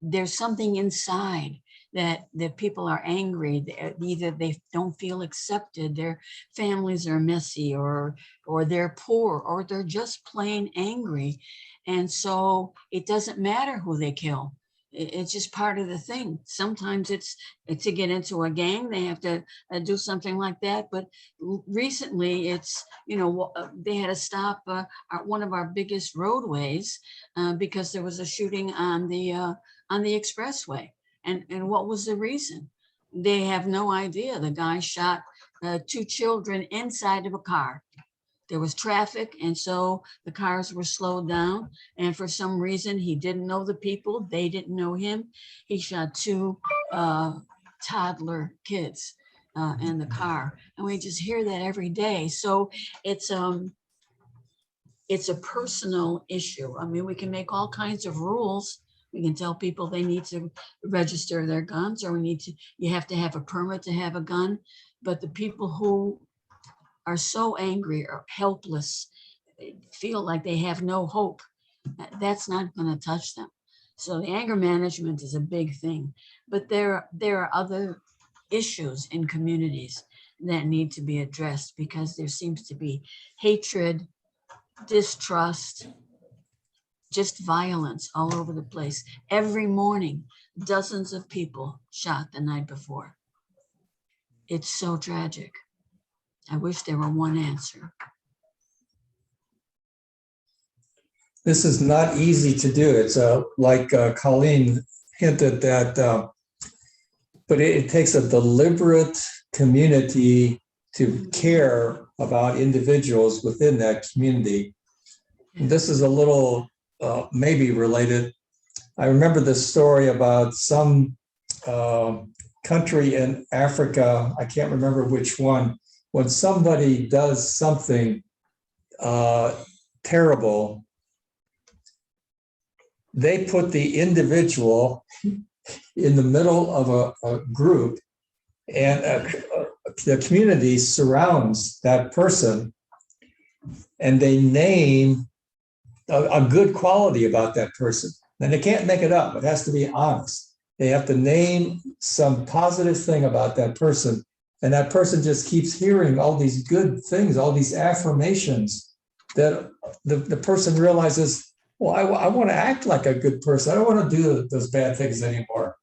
There's something inside that people are angry. Either they don't feel accepted, their families are messy, or they're poor, or they're just plain angry. And so it doesn't matter who they kill. It's just part of the thing. Sometimes it's to get into a gang, they have to do something like that. But recently it's, they had to stop one of our biggest roadways because there was a shooting on the expressway. And what was the reason? They have no idea. The guy shot 2 children inside of a car. There was traffic, and so the cars were slowed down. And for some reason, he didn't know the people. They didn't know him. He shot 2 toddler kids in the car. And we just hear that every day. So it's a personal issue. I mean, we can make all kinds of rules. We can tell people they need to register their guns, or you have to have a permit to have a gun. But the people who are so angry or helpless, feel like they have no hope, that's not going to touch them. So the anger management is a big thing, but there are other issues in communities that need to be addressed, because there seems to be hatred, distrust, just violence all over the place. Every morning, dozens of people shot the night before. It's so tragic. I wish there were one answer. This is not easy to do. It's like Colleen hinted that but it takes a deliberate community to care about individuals within that community. This is a little maybe related. I remember this story about some country in Africa, I can't remember which one, when somebody does something terrible, they put the individual in the middle of a group, and the community surrounds that person, and they name a good quality about that person. And they can't make it up. It has to be honest. They have to name some positive thing about that person. And that person just keeps hearing all these good things, all these affirmations, that the person realizes, well, I want to act like a good person. I don't want to do those bad things anymore.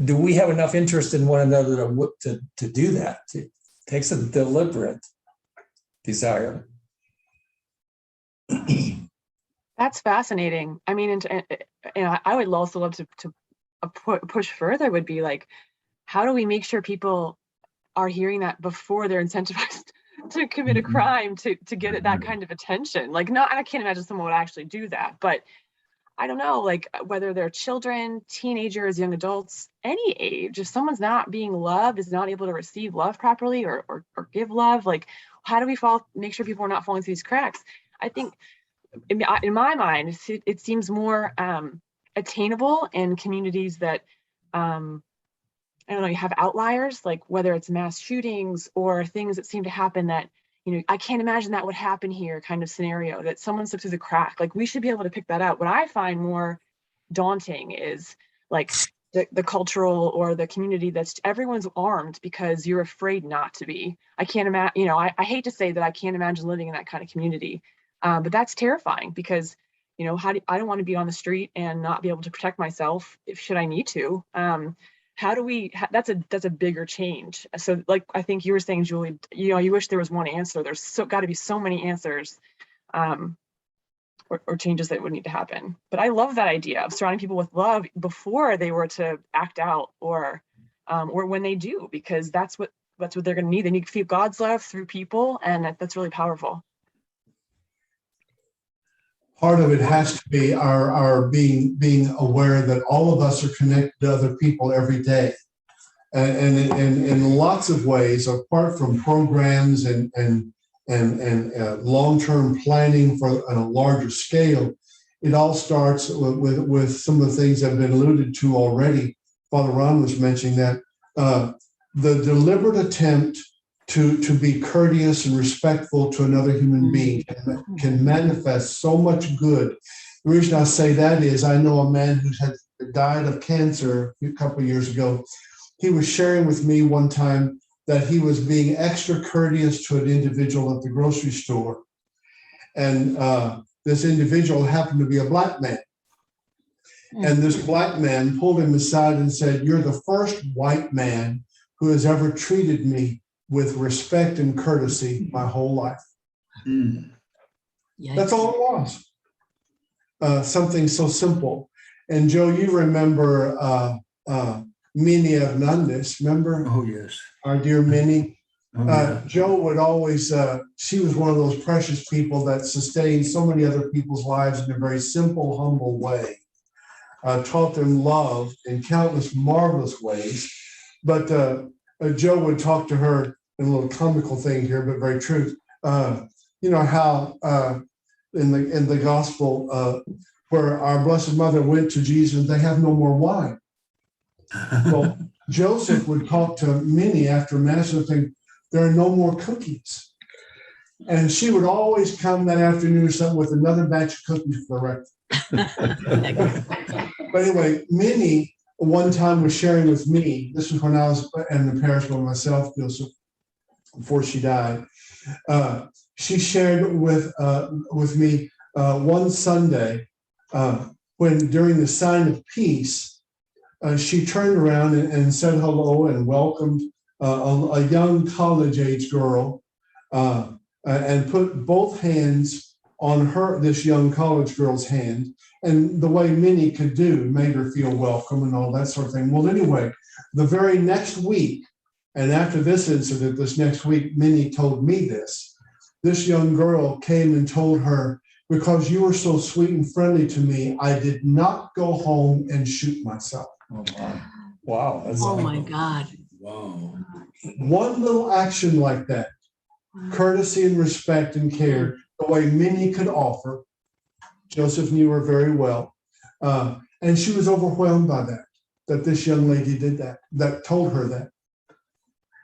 Do we have enough interest in one another to do that? It takes a deliberate desire. That's fascinating. I mean, and I would also love to push further, would be like, how do we make sure people are hearing that before they're incentivized to commit a crime to get that kind of attention? Like, no, I can't imagine someone would actually do that, but I don't know, like whether they're children, teenagers, young adults, any age, if someone's not being loved, is not able to receive love properly or give love, like, how do we make sure people are not falling through these cracks? I think in my mind, it seems more attainable in communities that, I don't know, you have outliers, like whether it's mass shootings or things that seem to happen that, you know, I can't imagine that would happen here kind of scenario, that someone slipped through the crack. Like, we should be able to pick that out. What I find more daunting is like the cultural or the community that's everyone's armed because you're afraid not to be. I can't imagine, you know, I hate to say that I can't imagine living in that kind of community. But that's terrifying because, you know, I don't want to be on the street and not be able to protect myself should I need to. How do we, that's a bigger change. So like, I think you were saying, Julie, you know, you wish there was one answer. There's got to be so many answers or changes that would need to happen. But I love that idea of surrounding people with love before they were to act out or when they do, because that's what they're going to need. They need to feel God's love through people. And that's really powerful. Part of it has to be our being aware that all of us are connected to other people every day, and in lots of ways, apart from programs and long-term planning on a larger scale. It all starts with some of the things that have been alluded to already. Father Ron was mentioning that the deliberate attempt to be courteous and respectful to another human being can manifest so much good. The reason I say that is I know a man who had died of cancer a couple of years ago. He was sharing with me one time that he was being extra courteous to an individual at the grocery store. And this individual happened to be a Black man. And this Black man pulled him aside and said, "You're the first white man who has ever treated me with respect and courtesy my whole life." That's all it was. Something so simple. And Joe, you remember Minnie Hernandez, remember? Oh, yes. Our dear Minnie. Oh, yeah. Joe would always, she was one of those precious people that sustained so many other people's lives in a very simple, humble way. Taught them love in countless marvelous ways. But Joe would talk to her in a little comical thing here, but very true. You know how in the gospel where our Blessed Mother went to Jesus, they have no more wine. Well, Joseph would talk to Minnie after Mass and think, there are no more cookies. And she would always come that afternoon or something with another batch of cookies for breakfast. But anyway, Minnie one time was sharing with me, this was when I was in the parish by myself, Joseph, before she died. She shared with me one Sunday when during the sign of peace, she turned around and said hello and welcomed a young college-age girl and put both hands on this young college girl's hand, and the way Minnie could do made her feel welcome and all that sort of thing. Well, anyway, the very next week, and after this incident, this next week, Minnie told me this young girl came and told her, because you were so sweet and friendly to me, I did not go home and shoot myself. Oh, wow. Wow. That's Oh, my God. Wow. One little action like that, courtesy and respect and care, the way Minnie could offer. Joseph knew her very well. And she was overwhelmed by that this young lady did that told her that.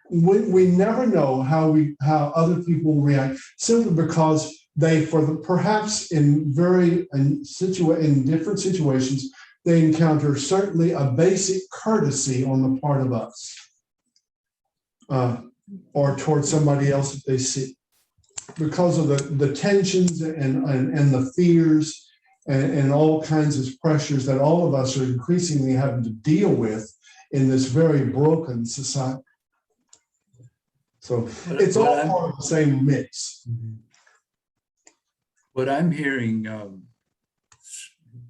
We never know how other people react, simply because perhaps in different situations, they encounter certainly a basic courtesy on the part of us, or towards somebody else that they see, because of the tensions and the fears and all kinds of pressures that all of us are increasingly having to deal with in this very broken society. So it's all part of the same mix. What I'm hearing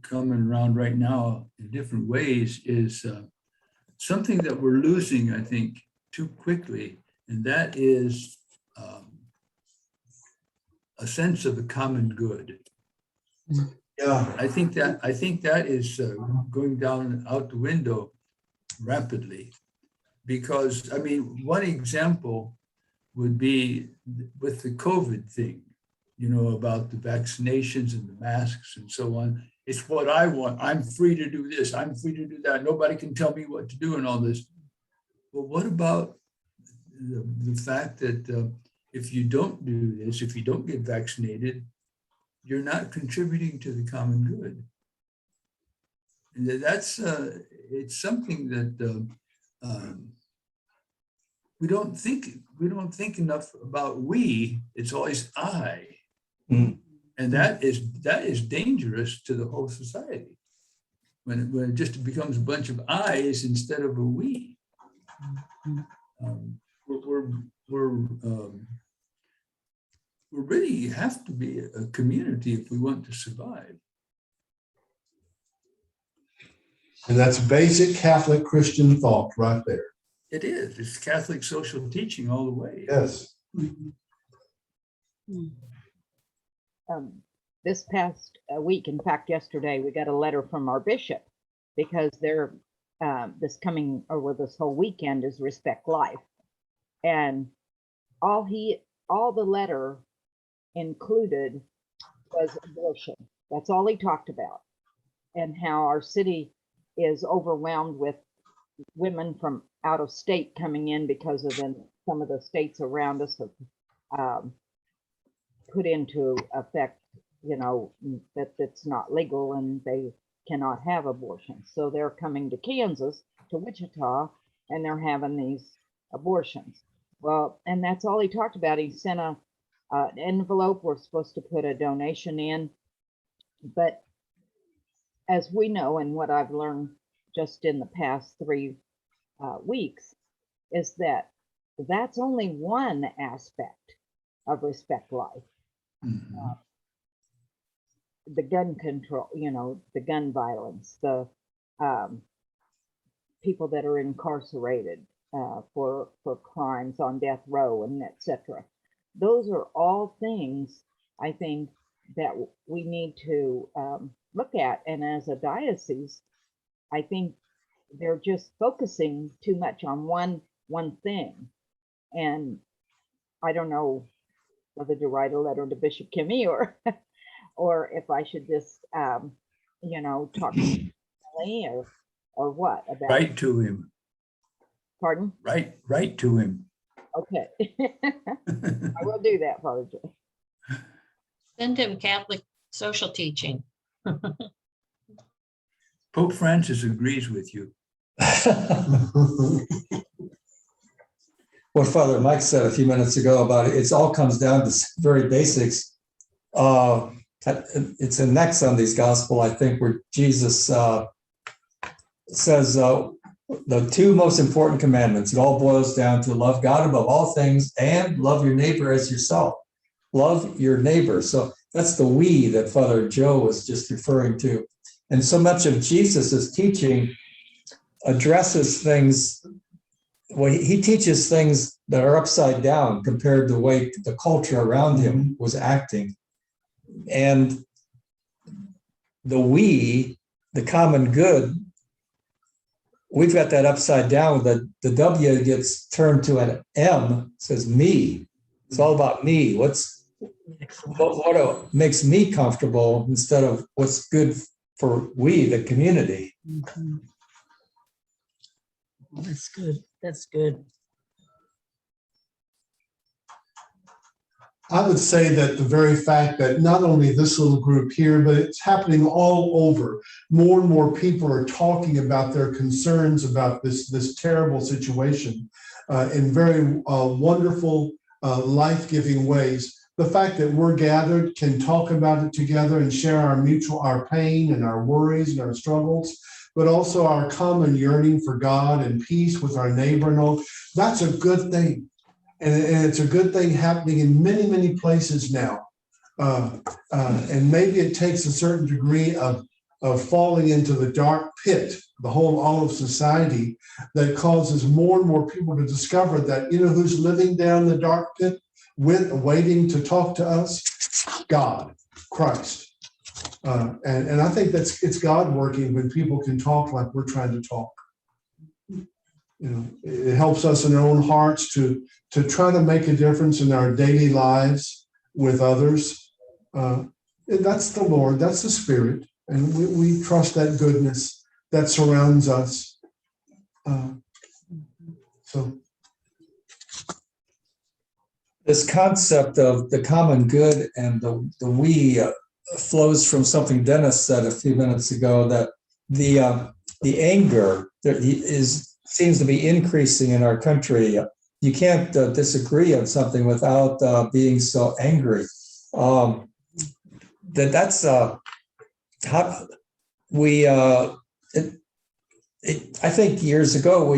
coming around right now in different ways is something that we're losing, I think, too quickly, and that is a sense of the common good. Yeah. I think that is going out the window rapidly, because I mean, one example would be with the COVID thing, about the vaccinations and the masks and so on. It's what I want. I'm free to do this. I'm free to do that. Nobody can tell me what to do and all this. Well, what about the fact that if you don't do this, if you don't get vaccinated, you're not contributing to the common good? And that's it's something that we don't think enough about. It's always I. Mm. And that is dangerous to the whole society when it just becomes a bunch of I's instead of a we. We really have to be a community if we want to survive. And that's basic Catholic Christian thought right there. It is. It's Catholic social teaching all the way. Yes. This past week, in fact, yesterday, we got a letter from our bishop, because they're this whole weekend is Respect Life, and all the letter included was abortion. That's all he talked about, and how our city is overwhelmed with women from out of state coming in because of some of the states around us have put into effect, that it's not legal and they cannot have abortions. So they're coming to Kansas, to Wichita, and they're having these abortions. Well, and that's all he talked about. He sent an envelope. We're supposed to put a donation in. But as we know, and what I've learned just in the past 3 weeks, is that that's only one aspect of Respect Life. Mm-hmm. The gun control, the gun violence, the people that are incarcerated for crimes on death row, and etc. Those are all things, I think, that we need to look at. And as a diocese, I think they're just focusing too much on one thing. And I don't know whether to write a letter to Bishop Kimmy or if I should just, talk to Emily or what about. Write to him. Pardon? Write to him. Okay. I will do that, Father Joe. Send him Catholic social teaching. Pope Francis agrees with you. What Father Mike said a few minutes ago about it all comes down to very basics. It's a next Sunday's gospel, I think, where Jesus says the 2 most important commandments. It all boils down to love God above all things and love your neighbor as yourself. Love your neighbor. So that's the we that Father Joe was just referring to. And so much of Jesus's teaching addresses things. Well, he teaches things that are upside down compared to the way the culture around him was acting. And the we, the common good, we've got that upside down. The W gets turned to an M, says me. It's all about me. What makes me comfortable instead of what's good for we, the community. Mhm. Well, that's good. That's good. I would say that the very fact that not only this little group here, but it's happening all over. More and more people are talking about their concerns about this terrible situation in very wonderful, life-giving ways. The fact that we're gathered, can talk about it together and share our pain and our worries and our struggles, but also our common yearning for God and peace with our neighbor and all. That's a good thing. And it's a good thing happening in many, many places now. And maybe it takes a certain degree of falling into the dark pit, all of society, that causes more and more people to discover that, you know, who's living down the dark pit, waiting to talk to us? God, Christ. And I think it's God working when people can talk like we're trying to talk. You know, it helps us in our own hearts to try to make a difference in our daily lives with others. That's the Lord, that's the Spirit, and we trust that goodness that surrounds us. So This concept of the common good and the we flows from something Dennis said a few minutes ago, that the anger that seems to be increasing in our country. You can't disagree on something without being so angry. That's how we. I think years ago,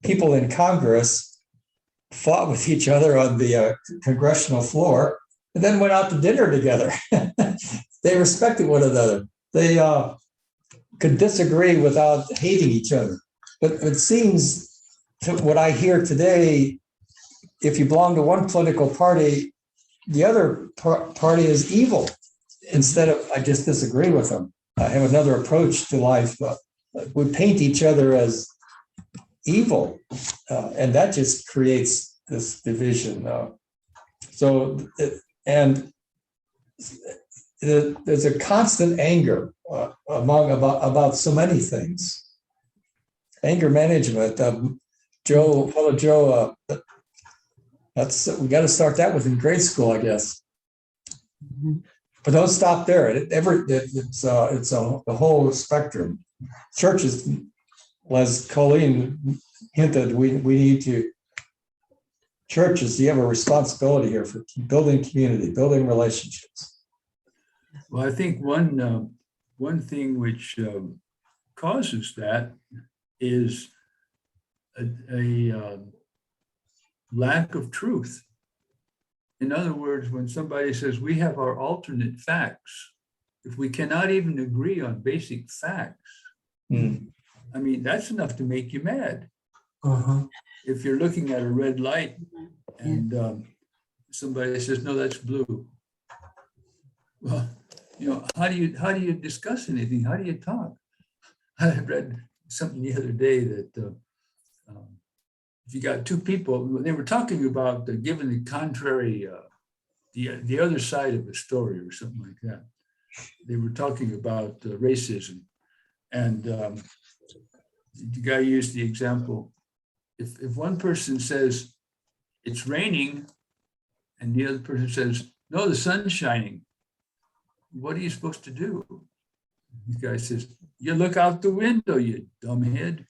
people in Congress fought with each other on the congressional floor, and then went out to dinner together. They respected one another. They could disagree without hating each other. But it seems, what I hear today, if you belong to one political party, the other party is evil. Instead of, I just disagree with them. I have another approach to life. We paint each other as evil, and that just creates this division. There's a constant anger about so many things. Anger management, Father Joe. We got to start that within grade school, I guess. Mhm. But don't stop there. It's a whole spectrum. Churches, as Colleen hinted, we need to. Churches, you have a responsibility here for building community, building relationships. Well, I think one thing which causes that is a lack of truth. In other words, when somebody says we have our alternate facts, if we cannot even agree on basic facts, I mean, that's enough to make you mad. If you're looking at a red light and somebody says, no, that's blue. Well, you know, how do you discuss anything? How do you talk? I read something the other day that if you got two people, they were talking about giving the contrary, the other side of a story or something like that. They were talking about racism, and the guy used the example. If one person says it's raining, and the other person says no, the sun's shining, what are you supposed to do? The guy says, you look out the window, you dumbhead.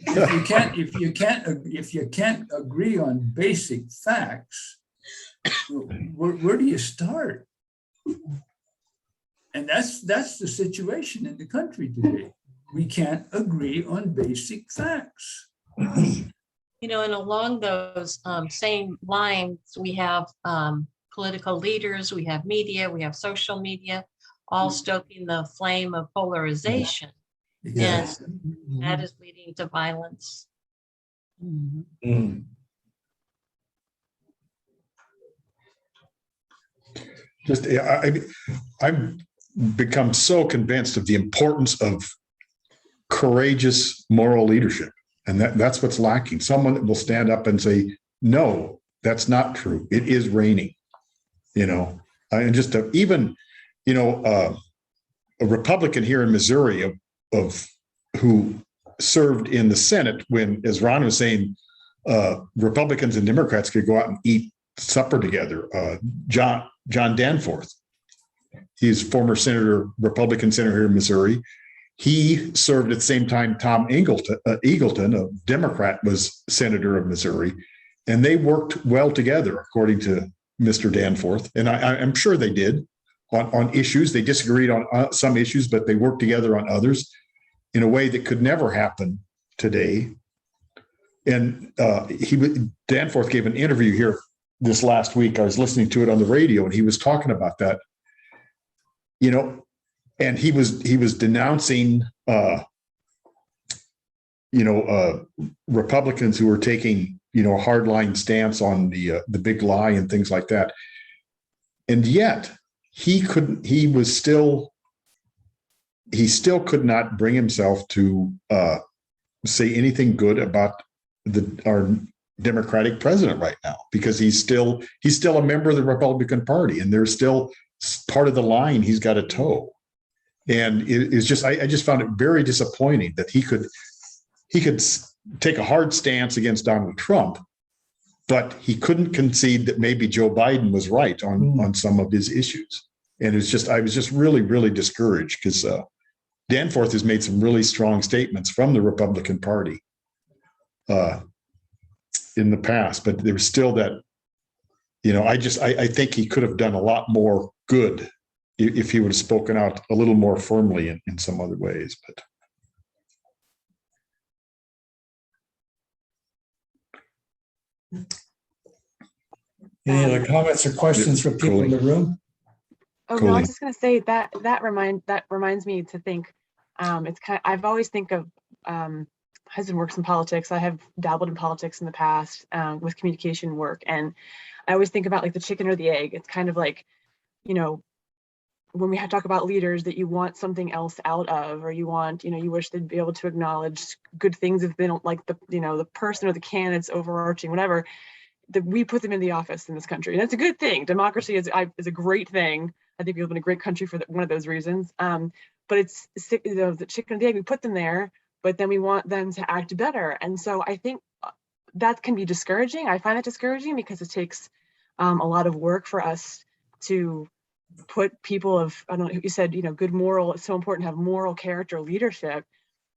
If you can't agree on basic facts, where do you start? And that's the situation in the country today. We can't agree on basic facts. You know, and along those same lines, we have political leaders, we have media, we have social media, all stoking the flame of polarization. Yes. And that is leading to violence. Mhm. Mm. Just, I've become so convinced of the importance of courageous moral leadership. And that's what's lacking. Someone that will stand up and say, no, that's not true. It is raining, and just even, a Republican here in Missouri of who served in the Senate when, as Ron was saying, Republicans and Democrats could go out and eat supper together. John Danforth, he's former senator, Republican senator here in Missouri. He served at the same time Tom Eagleton, a Democrat, was senator of Missouri, and they worked well together, according to Mr. Danforth. And I'm sure they did on issues. They disagreed on some issues, but they worked together on others in a way that could never happen today. And Danforth gave an interview here this last week. I was listening to it on the radio, and he was talking about that. And he was denouncing, Republicans who were taking, a hardline stance on the big lie and things like that. And yet he still could not bring himself to say anything good about our Democratic president right now, because he's still a member of the Republican Party, and there's still part of the line he's got to toe. And it's just, I just found it very disappointing that he could take a hard stance against Donald Trump, but he couldn't concede that maybe Joe Biden was right on some of his issues. And I was just really, really discouraged, because Danforth has made some really strong statements from the Republican Party in the past, but there was still that, I think he could have done a lot more good if he would have spoken out a little more firmly in some other ways. But Any other comments or questions from people in the room? Oh, no, I Colleen. was just going to say that reminds me to think. It's I've always think of husband works in politics. I have dabbled in politics in the past with communication work, and I always think about like the chicken or the egg. It's kind of like, when we talk about leaders that you want something else out of, or you want, you wish they'd be able to acknowledge good things if they don't like the person or the candidates overarching, whatever, that we put them in the office in this country. And that's a good thing. Democracy is a great thing. I think we live in a great country for one of those reasons. But it's the chicken and the egg, we put them there, but then we want them to act better. And so I think that can be discouraging. I find it discouraging because it takes a lot of work for us to put people of, I don't know, you said, good moral, it's so important to have moral character leadership,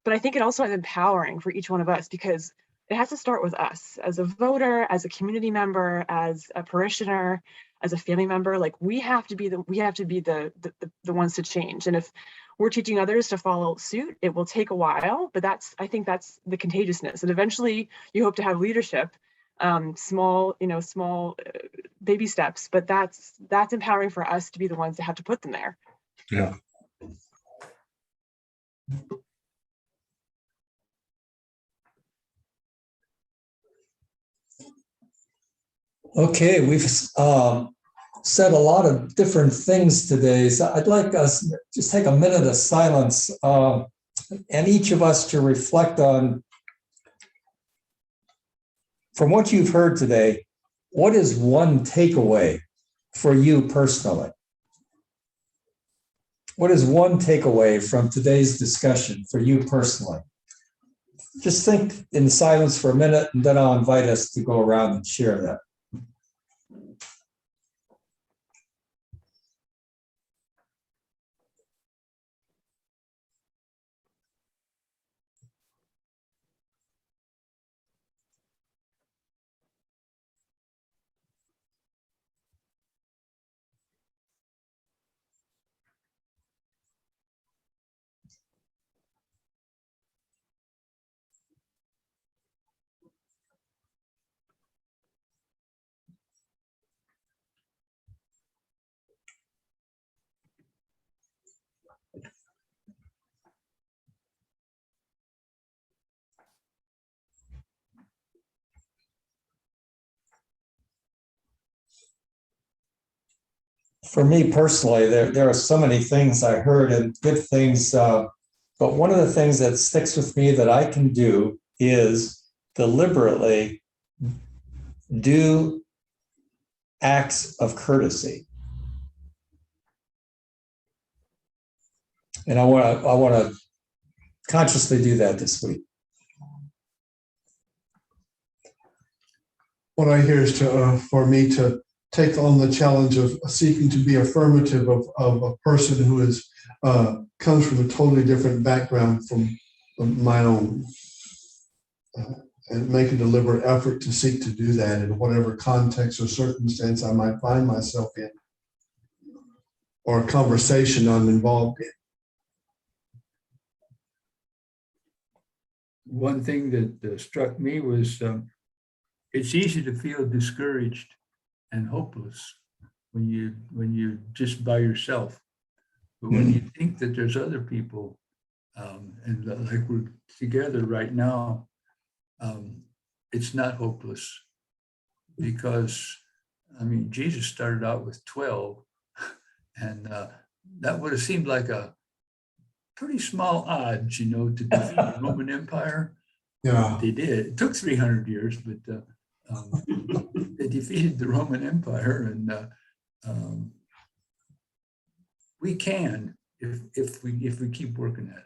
but I think it also is empowering for each one of us, because it has to start with us as a voter, as a community member, as a parishioner, as a family member. Like we have to be the ones to change. And if we're teaching others to follow suit, it will take a while, but I think that's the contagiousness. And eventually you hope to have leadership, small baby steps, but that's empowering for us to be the ones that have to put them there. yeah. Okay, we've said a lot of different things today, so I'd like us just take a minute of silence and each of us to reflect on, from what you've heard today, what is one takeaway for you personally? What is one takeaway from today's discussion for you personally? Just think in silence for a minute, and then I'll invite us to go around and share that. for me personally, there are so many things I heard and good things, but one of the things that sticks with me that I can do is deliberately do acts of courtesy. And I want to consciously do that this week. What I hear is for me to take on the challenge of seeking to be affirmative of a person who is comes from a totally different background from my own, and make a deliberate effort to seek to do that in whatever context or circumstance I might find myself in, or a conversation I'm involved in. One thing that struck me was it's easy to feel discouraged and hopeless when you're just by yourself. But when you think that there's other people, and like we're together right now, it's not hopeless, because I mean, Jesus started out with 12, and that would have seemed like a pretty small odds, to defeat the Roman Empire. Yeah. They did. It took 300 years, but they defeated the Roman Empire, and we can if we keep working at it.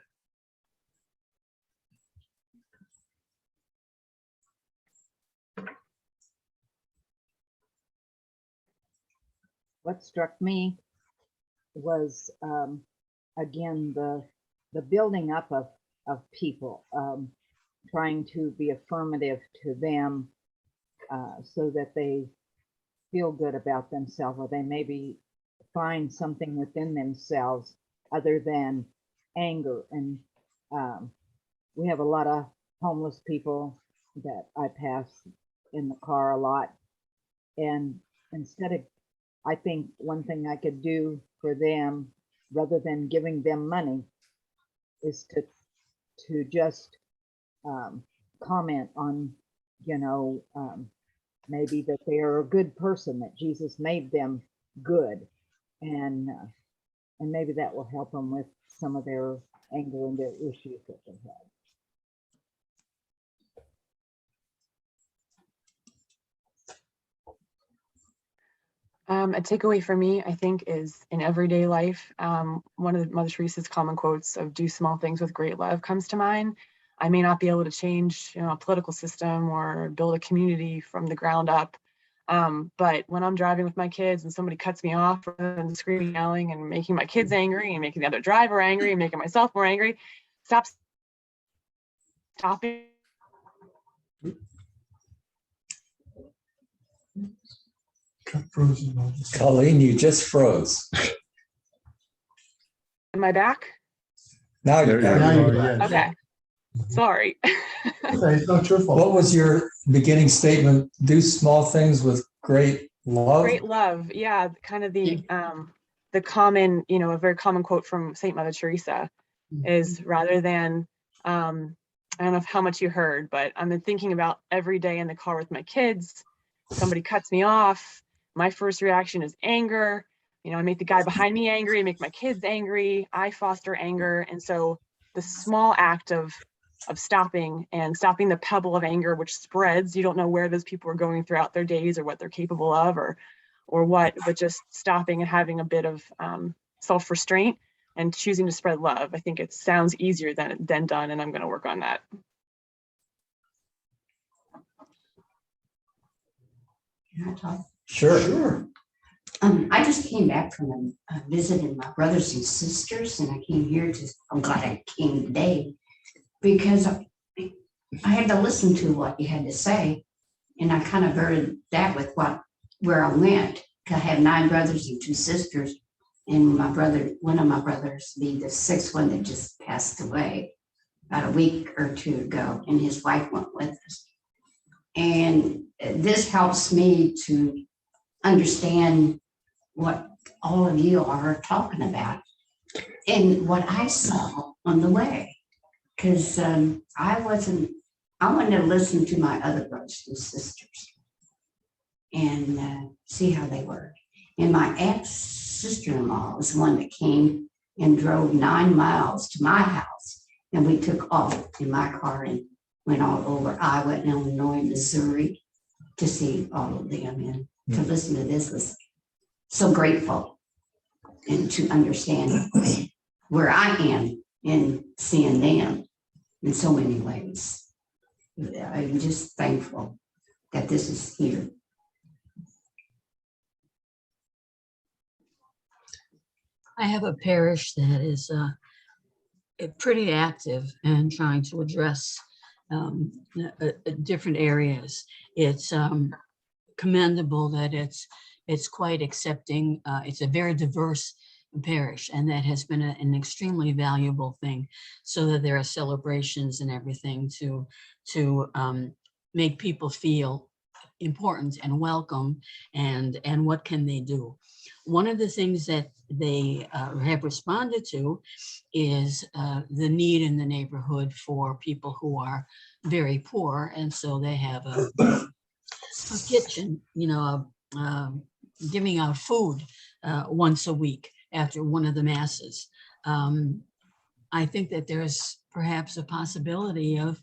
What struck me was, again, the building up of people, trying to be affirmative to them, so that they feel good about themselves, or they maybe find something within themselves other than anger. And we have a lot of homeless people that I pass in the car a lot. And instead of, I think one thing I could do for them, rather than giving them money, is to just comment on, maybe that they are a good person, that Jesus made them good, and maybe that will help them with some of their anger and their issues that they have. A takeaway for me, I think, is in everyday life, one of the Mother Teresa's common quotes of "do small things with great love" comes to mind. I may not be able to change, a political system or build a community from the ground up, but when I'm driving with my kids and somebody cuts me off and screaming, yelling, and making my kids angry and making the other driver angry and making myself more angry, stopping. Colleen, you just froze. Am I back? Now you're There you back. Now you're are, back. Okay. Sorry. Okay, it's not your fault. What was your beginning statement? Do small things with great love? Great love. Yeah. Kind of the common, a very common quote from Saint Mother Teresa is, rather than, I don't know how much you heard, but I've been thinking about every day in the car with my kids, somebody cuts me off. My first reaction is anger. I make the guy behind me angry, I make my kids angry. I foster anger. And so the small act of stopping the pebble of anger, which spreads, you don't know where those people are going throughout their days or what they're capable of or what, but just stopping and having a bit of self-restraint and choosing to spread love. I think it sounds easier than done, and I'm going to work on that. Can I talk? Sure. I just came back from visiting my brothers and sisters, and I came here I'm glad I came today, because I had to listen to what you had to say, and I kind of heard that with where I went. I have 9 brothers and 2 sisters, and one of my brothers, the 6th one that just passed away about a week or 2 ago, and his wife went with us. And this helps me to understand what all of you are talking about and what I saw on the way. Because I wanted to listen to my other brothers and sisters and see how they were. And my ex sister-in-law was one that came and drove 9 miles to my house. And we took off in my car and went all over Iowa, Illinois, Missouri to see all of them. And to listen to this was so grateful, and to understand where I am in seeing them in so many ways. I'm just thankful that this is here. I have a parish that is pretty active and trying to address different areas. It's commendable that it's quite accepting. It's a very diverse parish, and that has been an extremely valuable thing, so that there are celebrations and everything to make people feel important and welcome, and what can they do. One of the things that they have responded to is the need in the neighborhood for people who are very poor, and so they have a kitchen, giving out food once a week after one of the masses. I think that there's perhaps a possibility of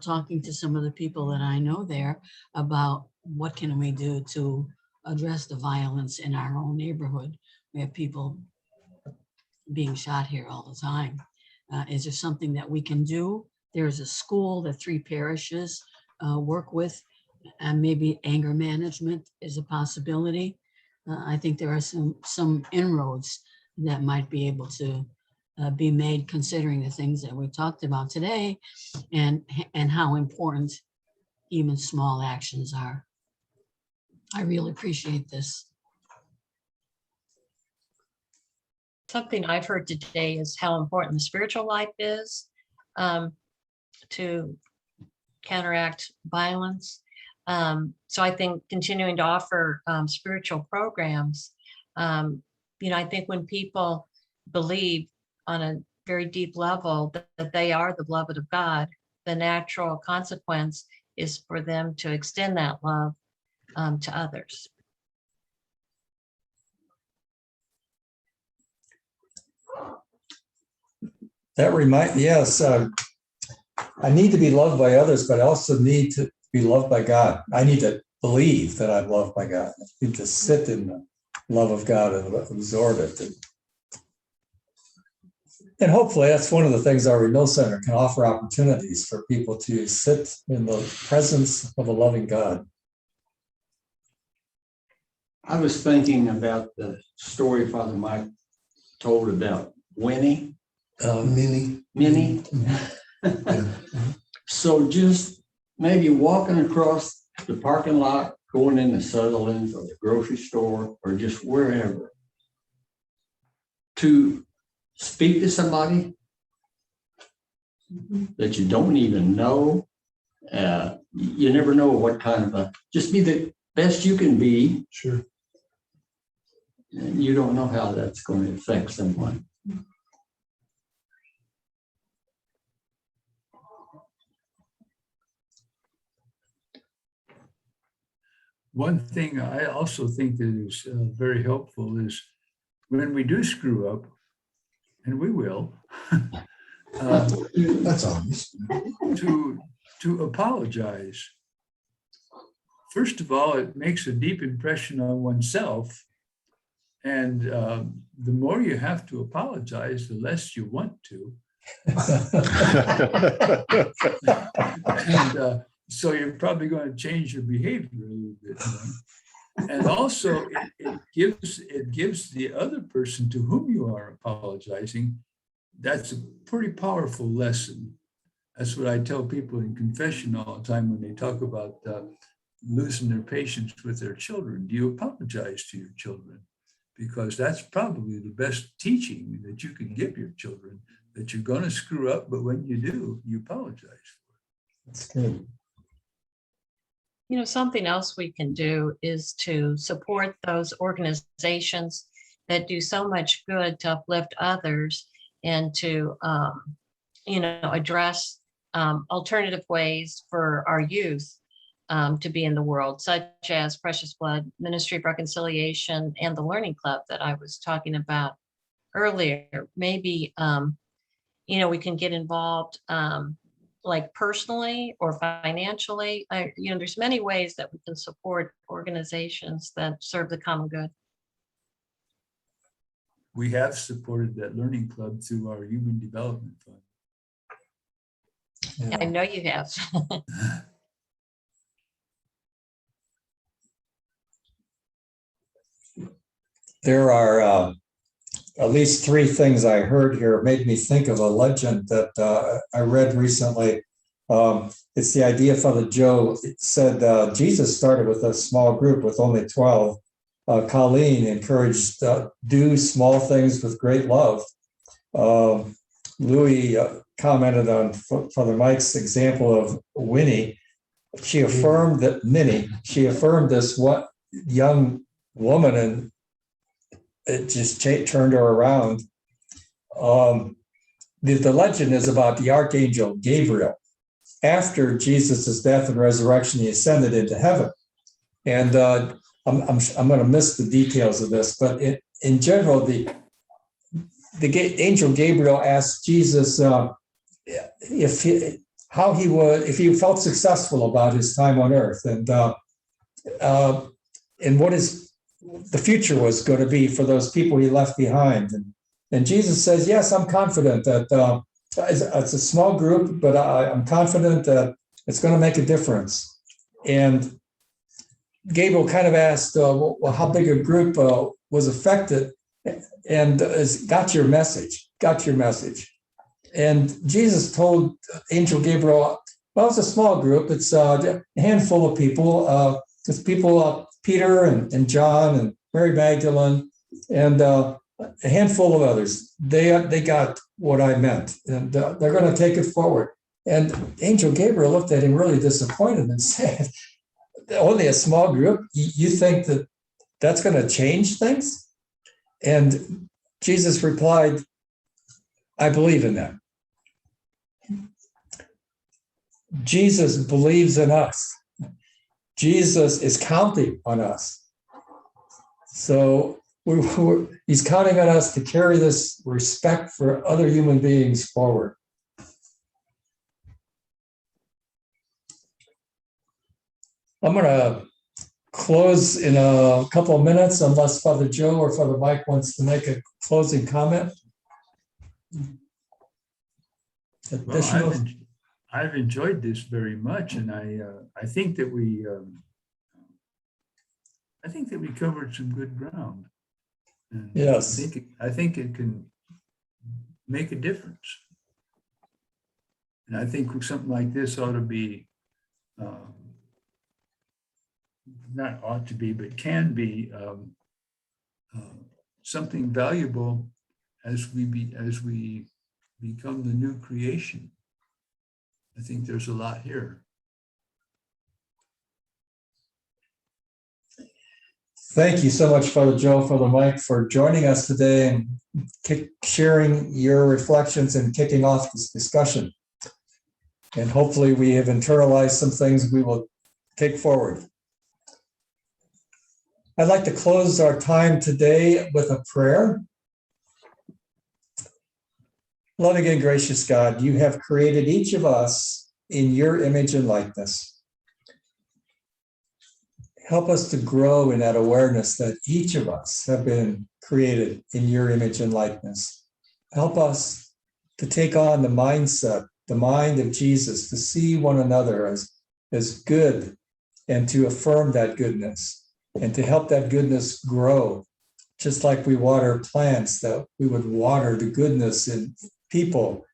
talking to some of the people that I know there about what can we do to address the violence in our own neighborhood. We have people being shot here all the time. Is there something that we can do? There's a school that 3 parishes work with, and maybe anger management is a possibility. I think there are some inroads that might be able to be made, considering the things that we talked about today, and how important even small actions are. I really appreciate this. Something I've heard today is how important the spiritual life is to counteract violence. So I think continuing to offer spiritual programs, I think when people believe on a very deep level that they are the beloved of God, the natural consequence is for them to extend that love to others. Yes, I need to be loved by others, but I also need to be loved by God. I need to believe that I'm loved by God. I need to sit in the love of God and absorb it. And hopefully that's one of the things our Renewal Center can offer, opportunities for people to sit in the presence of a loving God. I was thinking about the story Father Mike told about Winnie. Minnie. So just maybe walking across the parking lot, going into Sutherland's or the grocery store or just wherever, to speak to somebody that you don't even know. You never know what kind of just be the best you can be. Sure. And you don't know how that's going to affect someone. One thing I also think that is very helpful is when we do screw up, and we will, That's obvious. to apologize. First of all, it makes a deep impression on oneself. And the more you have to apologize, the less you want to. And so you're probably going to change your behavior a little bit more. And also it gives the other person to whom you are apologizing, that's a pretty powerful lesson. That's what I tell people in confession all the time when they talk about losing their patience with their children. Do you apologize to your children? Because that's probably the best teaching that you can give your children, that you're going to screw up, but when you do, you apologize for it. That's good. Something else we can do is to support those organizations that do so much good to uplift others and to, address alternative ways for our youth to be in the world, such as Precious Blood, Ministry of Reconciliation, and the Learning Club that I was talking about earlier. Maybe, we can get involved like personally or financially. There's many ways that we can support organizations that serve the common good. We have supported that learning club through our Human Development Fund. I know you have. There are at least three things I heard here made me think of a legend that I read recently. It's the idea Father Joe said Jesus started with a small group with only 12. Colleen encouraged do small things with great love. Louis commented on Father Mike's example of Winnie. She affirmed that Minnie, she affirmed this young woman, and it just turned her around. The legend is about the Archangel Gabriel. After Jesus' death and resurrection, he ascended into heaven. And I'm going to miss the details of this, but in general, the angel Gabriel asked Jesus if he felt successful about his time on earth, and what the future was going to be for those people he left behind. And Jesus says, yes, I'm confident that it's a small group, but I'm confident that it's going to make a difference. And Gabriel kind of asked, well, how big a group was affected, and got your message. And Jesus told Angel Gabriel, well, it's a small group. It's a handful of people. It's people, Peter and John and Mary Magdalene, and a handful of others. They got what I meant, and they're going to take it forward. And Angel Gabriel looked at him really disappointed and said, only a small group? You think that's going to change things? And Jesus replied, I believe in that. Jesus believes in us. Jesus is counting on us. So he's counting on us to carry this respect for other human beings forward. I'm going to close in a couple of minutes unless Father Joe or Father Mike wants to make a closing comment. Well, I've enjoyed this very much, and I think that we covered some good ground. And yes, I think it can make a difference, and I think something like this ought to be. Not ought to be, but can be something valuable as we become the new creation. I think there's a lot here. Thank you so much, Father Joe, Father Mike, for joining us today and sharing your reflections and kicking off this discussion. And hopefully we have internalized some things we will take forward. I'd like to close our time today with a prayer. Loving and gracious God, you have created each of us in your image and likeness. Help us to grow in that awareness that each of us have been created in your image and likeness. Help us to take on the mindset, the mind of Jesus, to see one another as good and to affirm that goodness. And to help that goodness grow, just like we water plants, that we would water the goodness in people,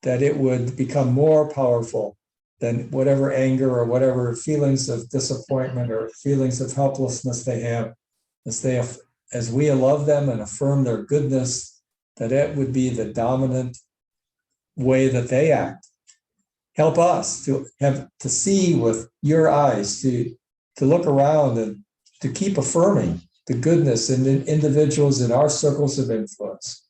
that it would become more powerful than whatever anger or whatever feelings of disappointment or feelings of helplessness they have, as we love them and affirm their goodness, that it would be the dominant way that they act. Help us to see with your eyes, to look around and to keep affirming the goodness in individuals in our circles of influence.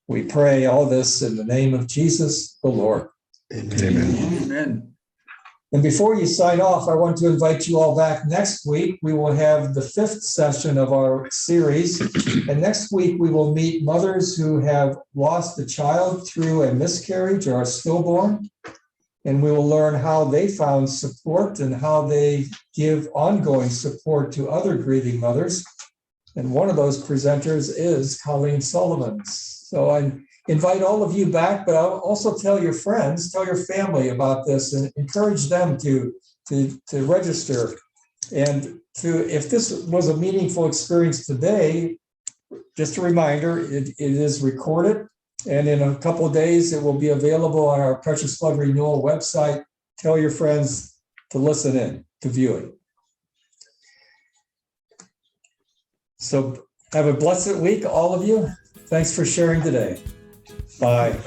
We pray all this in the name of Jesus, the Lord. Amen. Amen. And before you sign off, I want to invite you all back next week. We will have the 5th session of our series. And next week, we will meet mothers who have lost a child through a miscarriage or are stillborn. And we will learn how they found support and how they give ongoing support to other grieving mothers. And one of those presenters is Colleen Sullivan. So I invite all of you back, but I'll also tell your friends, tell your family about this and encourage them to register. And if this was a meaningful experience today, just a reminder, it is recorded. And in a couple of days, it will be available on our Precious Blood Renewal website. Tell your friends to listen in, to view it. So have a blessed week, all of you. Thanks for sharing today. Bye.